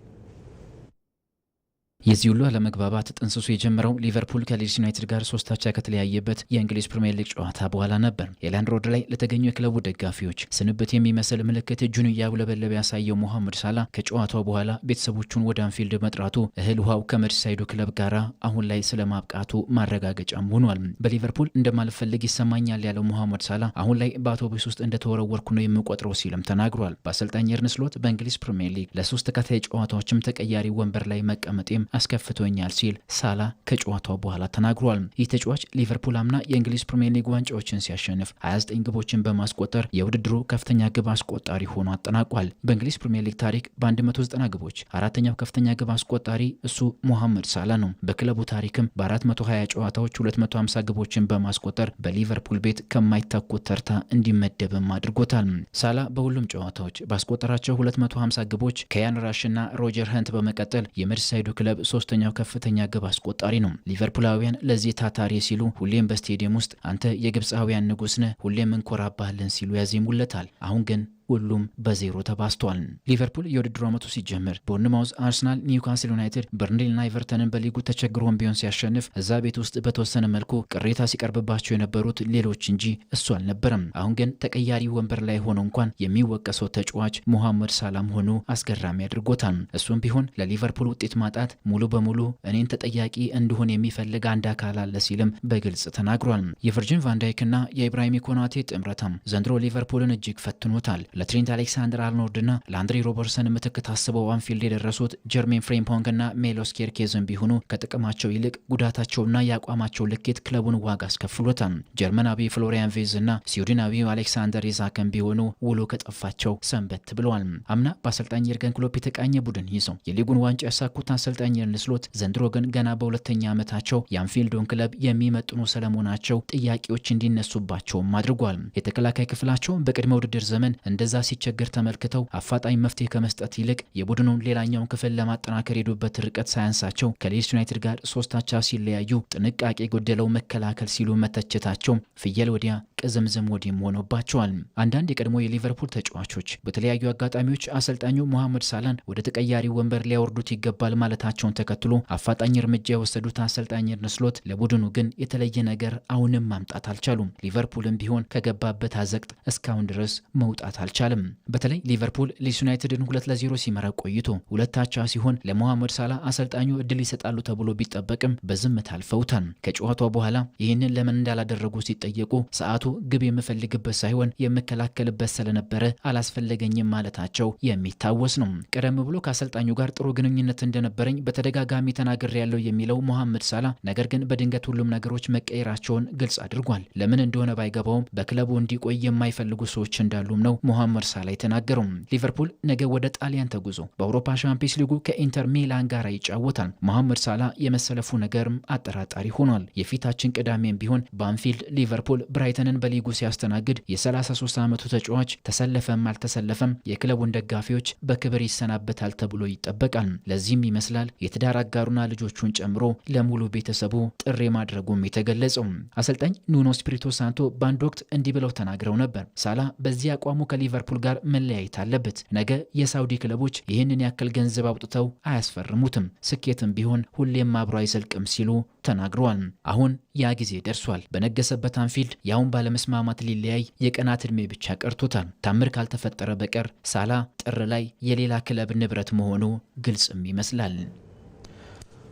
የዚህ ሁሉ አለመግባባት ጥንስሱ የጀመረው ሊቨርፑል ከሊድስ ዩናይትድ ጋር 3-3 ከተለያየበት የእንግሊዝ ፕሪሚየር ሊግ ጨዋታ በኋላ ነበር። ኤላንድ ሮድ ላይ ለተገኙ የክለቡ ደጋፊዎች ስንብት የሚመስል ምልክት እጁን እያውለበለበ ያሳየው መሐመድ ሳላህ ከጨዋታው በኋላ ቤተሰቦቹን ወደ አንፊልድ መጥራቱ እህል ውሃው ከመርሲሳይዱ ክለብ ጋር አሁን ላይ ስለማብቃቱ ማረጋገጫም ሆኗል። በሊቨርፑል እንደማልፈልግ ይሰማኛል ያለው መሐመድ ሳላህ አሁን ላይ በአውቶቡስ ውስጥ እንደተወረወርኩ ነው የምቆጥረው ሲልም ተናግሯል። በአሰልጣኝ አርነ ስሎት በእንግሊዝ ፕሪሚየር ሊግ ለ3 ተከታታይ ጨዋታዎችም ተቀያሪ ወንበር ላይ መቀመጤም አስከፍቶኛል ሲል ሳላህ ከጨዋታው በኋላ ተናግሯል። ይህ ተጫዋች ሊቨርፑል አምና የእንግሊዝ ፕሪሚየር ሊግ ዋንጫዎችን ሲያሸንፍ 29 ግቦችን በማስቆጠር የውድድሩ ከፍተኛ ግብ አስቆጣሪ ሆኖ አጠናቋል። በእንግሊዝ ፕሪሚየር ሊግ ታሪክ በ190 ግቦች አራተኛው ከፍተኛ ግብ አስቆጣሪ እሱ መሐመድ ሳላህ ነው። በክለቡ ታሪክም በ420 ጨዋታዎች 250 ግቦችን በማስቆጠር በሊቨርፑል ቤት ከማይታኩት ተርታ እንዲመደብም አድርጎታል። ሳላህ በሁሉም ጨዋታዎች ባስቆጠራቸው 250 ግቦች ከያን ራሽና ሮጀር ሀንት በመቀጠል የመርሲሳይዱ ክለብ ሶስተኛው ከፍተኛ ግብ አስቆጣሪ ነው። ሊቨርፑላውያን ለዚህ ታታሪ ሲሉ ሁሌም በስቴዲየም ውስጥ አንተ የግብፃውያን ንጉስ ነህ፣ ሁሌም እንኮራባለን ሲሉ ያዜሙለታል። አሁን ግን ሁሉም በዜሮ ተባስቷል። ሊቨርፑል የውድድሩ ዓመቱ ሲጀምር ቦርንማውዝ፣ አርሰናል፣ ኒውካስል ዩናይትድ፣ በርንሌይና ኤቨርተንን በሊጉ ተቸግሮን ቢሆን ሲያሸንፍ እዛ ቤት ውስጥ በተወሰነ መልኩ ቅሬታ ሲቀርብባቸው የነበሩት ሌሎች እንጂ እሱ አልነበረም። አሁን ግን ተቀያሪ ወንበር ላይ ሆኖ እንኳን የሚወቀሰው ተጫዋች መሐመድ ሳላህ ሆኖ አስገራሚ አድርጎታል። እሱም ቢሆን ለሊቨርፑል ውጤት ማጣት ሙሉ በሙሉ እኔን ተጠያቂ እንድሆን የሚፈልግ አንድ አካል አለ ሲልም በግልጽ ተናግሯል። የቨርጂን ቫንዳይክና የኢብራሂም ኮናቴ ጥምረታም ዘንድሮ ሊቨርፑልን እጅግ ፈትኖታል። ለትሬንት አሌክሳንደር አርኖልድና ለአንድሬ ሮበርትሰን ምትክ ታስበው አንፊልድ የደረሱት ጀርሜን ፍሬምፖንግና ሜሎስ ኬርኬዝን ቢሆኑ ከጥቅማቸው ይልቅ ጉዳታቸውና የአቋማቸው ልኬት ክለቡን ዋጋ አስከፍሎታል። ጀርመናዊ ፍሎሪያን ቬዝና ስዊድናዊው አሌክሳንደር ኢዛክን ቢሆኑ ውሎ ከጠፋቸው ሰንበት ብለዋል። አምና በአሰልጣኝ የርገን ክሎፕ የተቃኘ ቡድን ይዘው የሊጉን ዋንጫ ያሳኩት አሰልጣኝ አርነ ስሎት ዘንድሮ ግን ገና በሁለተኛ ዓመታቸው የአንፊልዱን ክለብ የሚመጥኑ ስለመሆናቸው ጥያቄዎች እንዲነሱባቸውም አድርጓል። የተከላካይ ክፍላቸው በቅድመ ውድድር ዘመን እንደዛ ሲቸገር ተመልክተው አፋጣኝ መፍትሄ ከመስጠት ይልቅ የቡድኑን ሌላኛውን ክፍል ለማጠናከር የሄዱበት ርቀት ሳያንሳቸው ከሊድስ ዩናይትድ ጋር 3-3 ሲለያዩ ጥንቃቄ ጎደለው መከላከል ሲሉ መተቸታቸው ፍየል ወዲያ ቅዝምዝም ወዲም ሆኖባቸዋል። አንዳንድ የቀድሞ የሊቨርፑል ተጫዋቾች በተለያዩ አጋጣሚዎች አሰልጣኙ መሐመድ ሳላህን ወደ ተቀያሪ ወንበር ሊያወርዱት ይገባል ማለታቸውን ተከትሎ አፋጣኝ እርምጃ የወሰዱት አሰልጣኝ አርነ ስሎት ለቡድኑ ግን የተለየ ነገር አሁንም ማምጣት አልቻሉም። ሊቨርፑልም ቢሆን ከገባበት አዘቅት እስካሁን ድረስ መውጣት አልቻለም። በተለይ ሊቨርፑል ሊድስ ዩናይትድን 2-0 ሲመራ ቆይቶ 2-2 ሲሆን ለመሐመድ ሳላህ አሰልጣኙ እድል ይሰጣሉ ተብሎ ቢጠበቅም በዝምታ አልፈውታል። ከጨዋታው በኋላ ይህንን ለምን እንዳላደረጉ ሲጠየቁ ሰዓቱ ግብ የምፈልግበት ሳይሆን የምከላከልበት ስለነበረ አላስፈለገኝም ማለታቸው የሚታወስ ነው። ቀደም ብሎ ከአሰልጣኙ ጋር ጥሩ ግንኙነት እንደነበረኝ በተደጋጋሚ ተናግሬ ያለው የሚለው መሐመድ ሳላ ነገር ግን በድንገት ሁሉም ነገሮች መቀየራቸውን ግልጽ አድርጓል። ለምን እንደሆነ ባይገባውም በክለቡ እንዲቆይ የማይፈልጉ ሰዎች እንዳሉም ነው መሐመድ ሳላ የተናገረው። ሊቨርፑል ነገ ወደ ጣሊያን ተጉዞ በአውሮፓ ሻምፒዮንስ ሊጉ ከኢንተር ሚላን ጋር ይጫወታል። መሐመድ ሳላ የመሰለፉ ነገርም አጠራጣሪ ሆኗል። የፊታችን ቅዳሜም ቢሆን በአንፊልድ ሊቨርፑል ብራይተንን በሊጉ ሲያስተናግድ የ33 ዓመቱ ተጫዋች ተሰለፈም አልተሰለፈም የክለቡን ደጋፊዎች በክብር ይሰናበታል ተብሎ ይጠበቃል። ለዚህም ይመስላል የትዳር አጋሩና ልጆቹን ጨምሮ ለሙሉ ቤተሰቡ ጥሪ ማድረጉም የተገለጸው። አሰልጣኝ ኑኖ ስፒሪቶ ሳንቶ በአንድ ወቅት እንዲህ ብለው ተናግረው ነበር። ሳላ በዚህ አቋሙ ከሊቨርፑል ጋር መለያየት አለበት። ነገ የሳውዲ ክለቦች ይህንን ያክል ገንዘብ አውጥተው አያስፈርሙትም። ስኬትም ቢሆን ሁሌም አብሮ አይዘልቅም ሲሉ ተናግረዋል። አሁን ያ ጊዜ ደርሷል። በነገሰበት አንፊልድ ያውን ባለመስማማት ሊለያይ የቀናት ዕድሜ ብቻ ቀርቶታል። ታምር ካልተፈጠረ በቀር ሳላ ጥር ላይ የሌላ ክለብ ንብረት መሆኑ ግልጽም ይመስላል።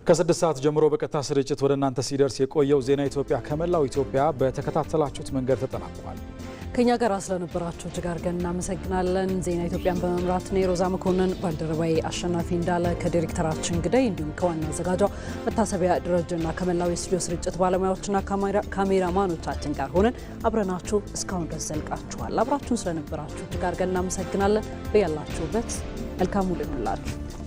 ከ6 ሰዓት ጀምሮ በቀጥታ ስርጭት ወደ እናንተ ሲደርስ የቆየው ዜና ኢትዮጵያ ከመላው ኢትዮጵያ በተከታተላችሁት መንገድ ተጠናቋል። ከኛ ጋር ስለነበራችሁ እጅግ አድርገን እናመሰግናለን። ዜና ኢትዮጵያን በመምራት ነው ሮዛ መኮንን፣ ባልደረባዬ አሸናፊ እንዳለ ከዲሬክተራችን ግዳይ እንዲሁም ከዋና አዘጋጇ መታሰቢያ ደረጀና ከመላው የስቱዲዮ ስርጭት ባለሙያዎችና ካሜራማኖቻችን ጋር ሆነን አብረናችሁ እስካሁን ድረስ ዘልቃችኋል። አብራችሁን ስለነበራችሁ እጅግ አድርገን እናመሰግናለን። በያላችሁበት መልካም ውሎ ይሁንላችሁ።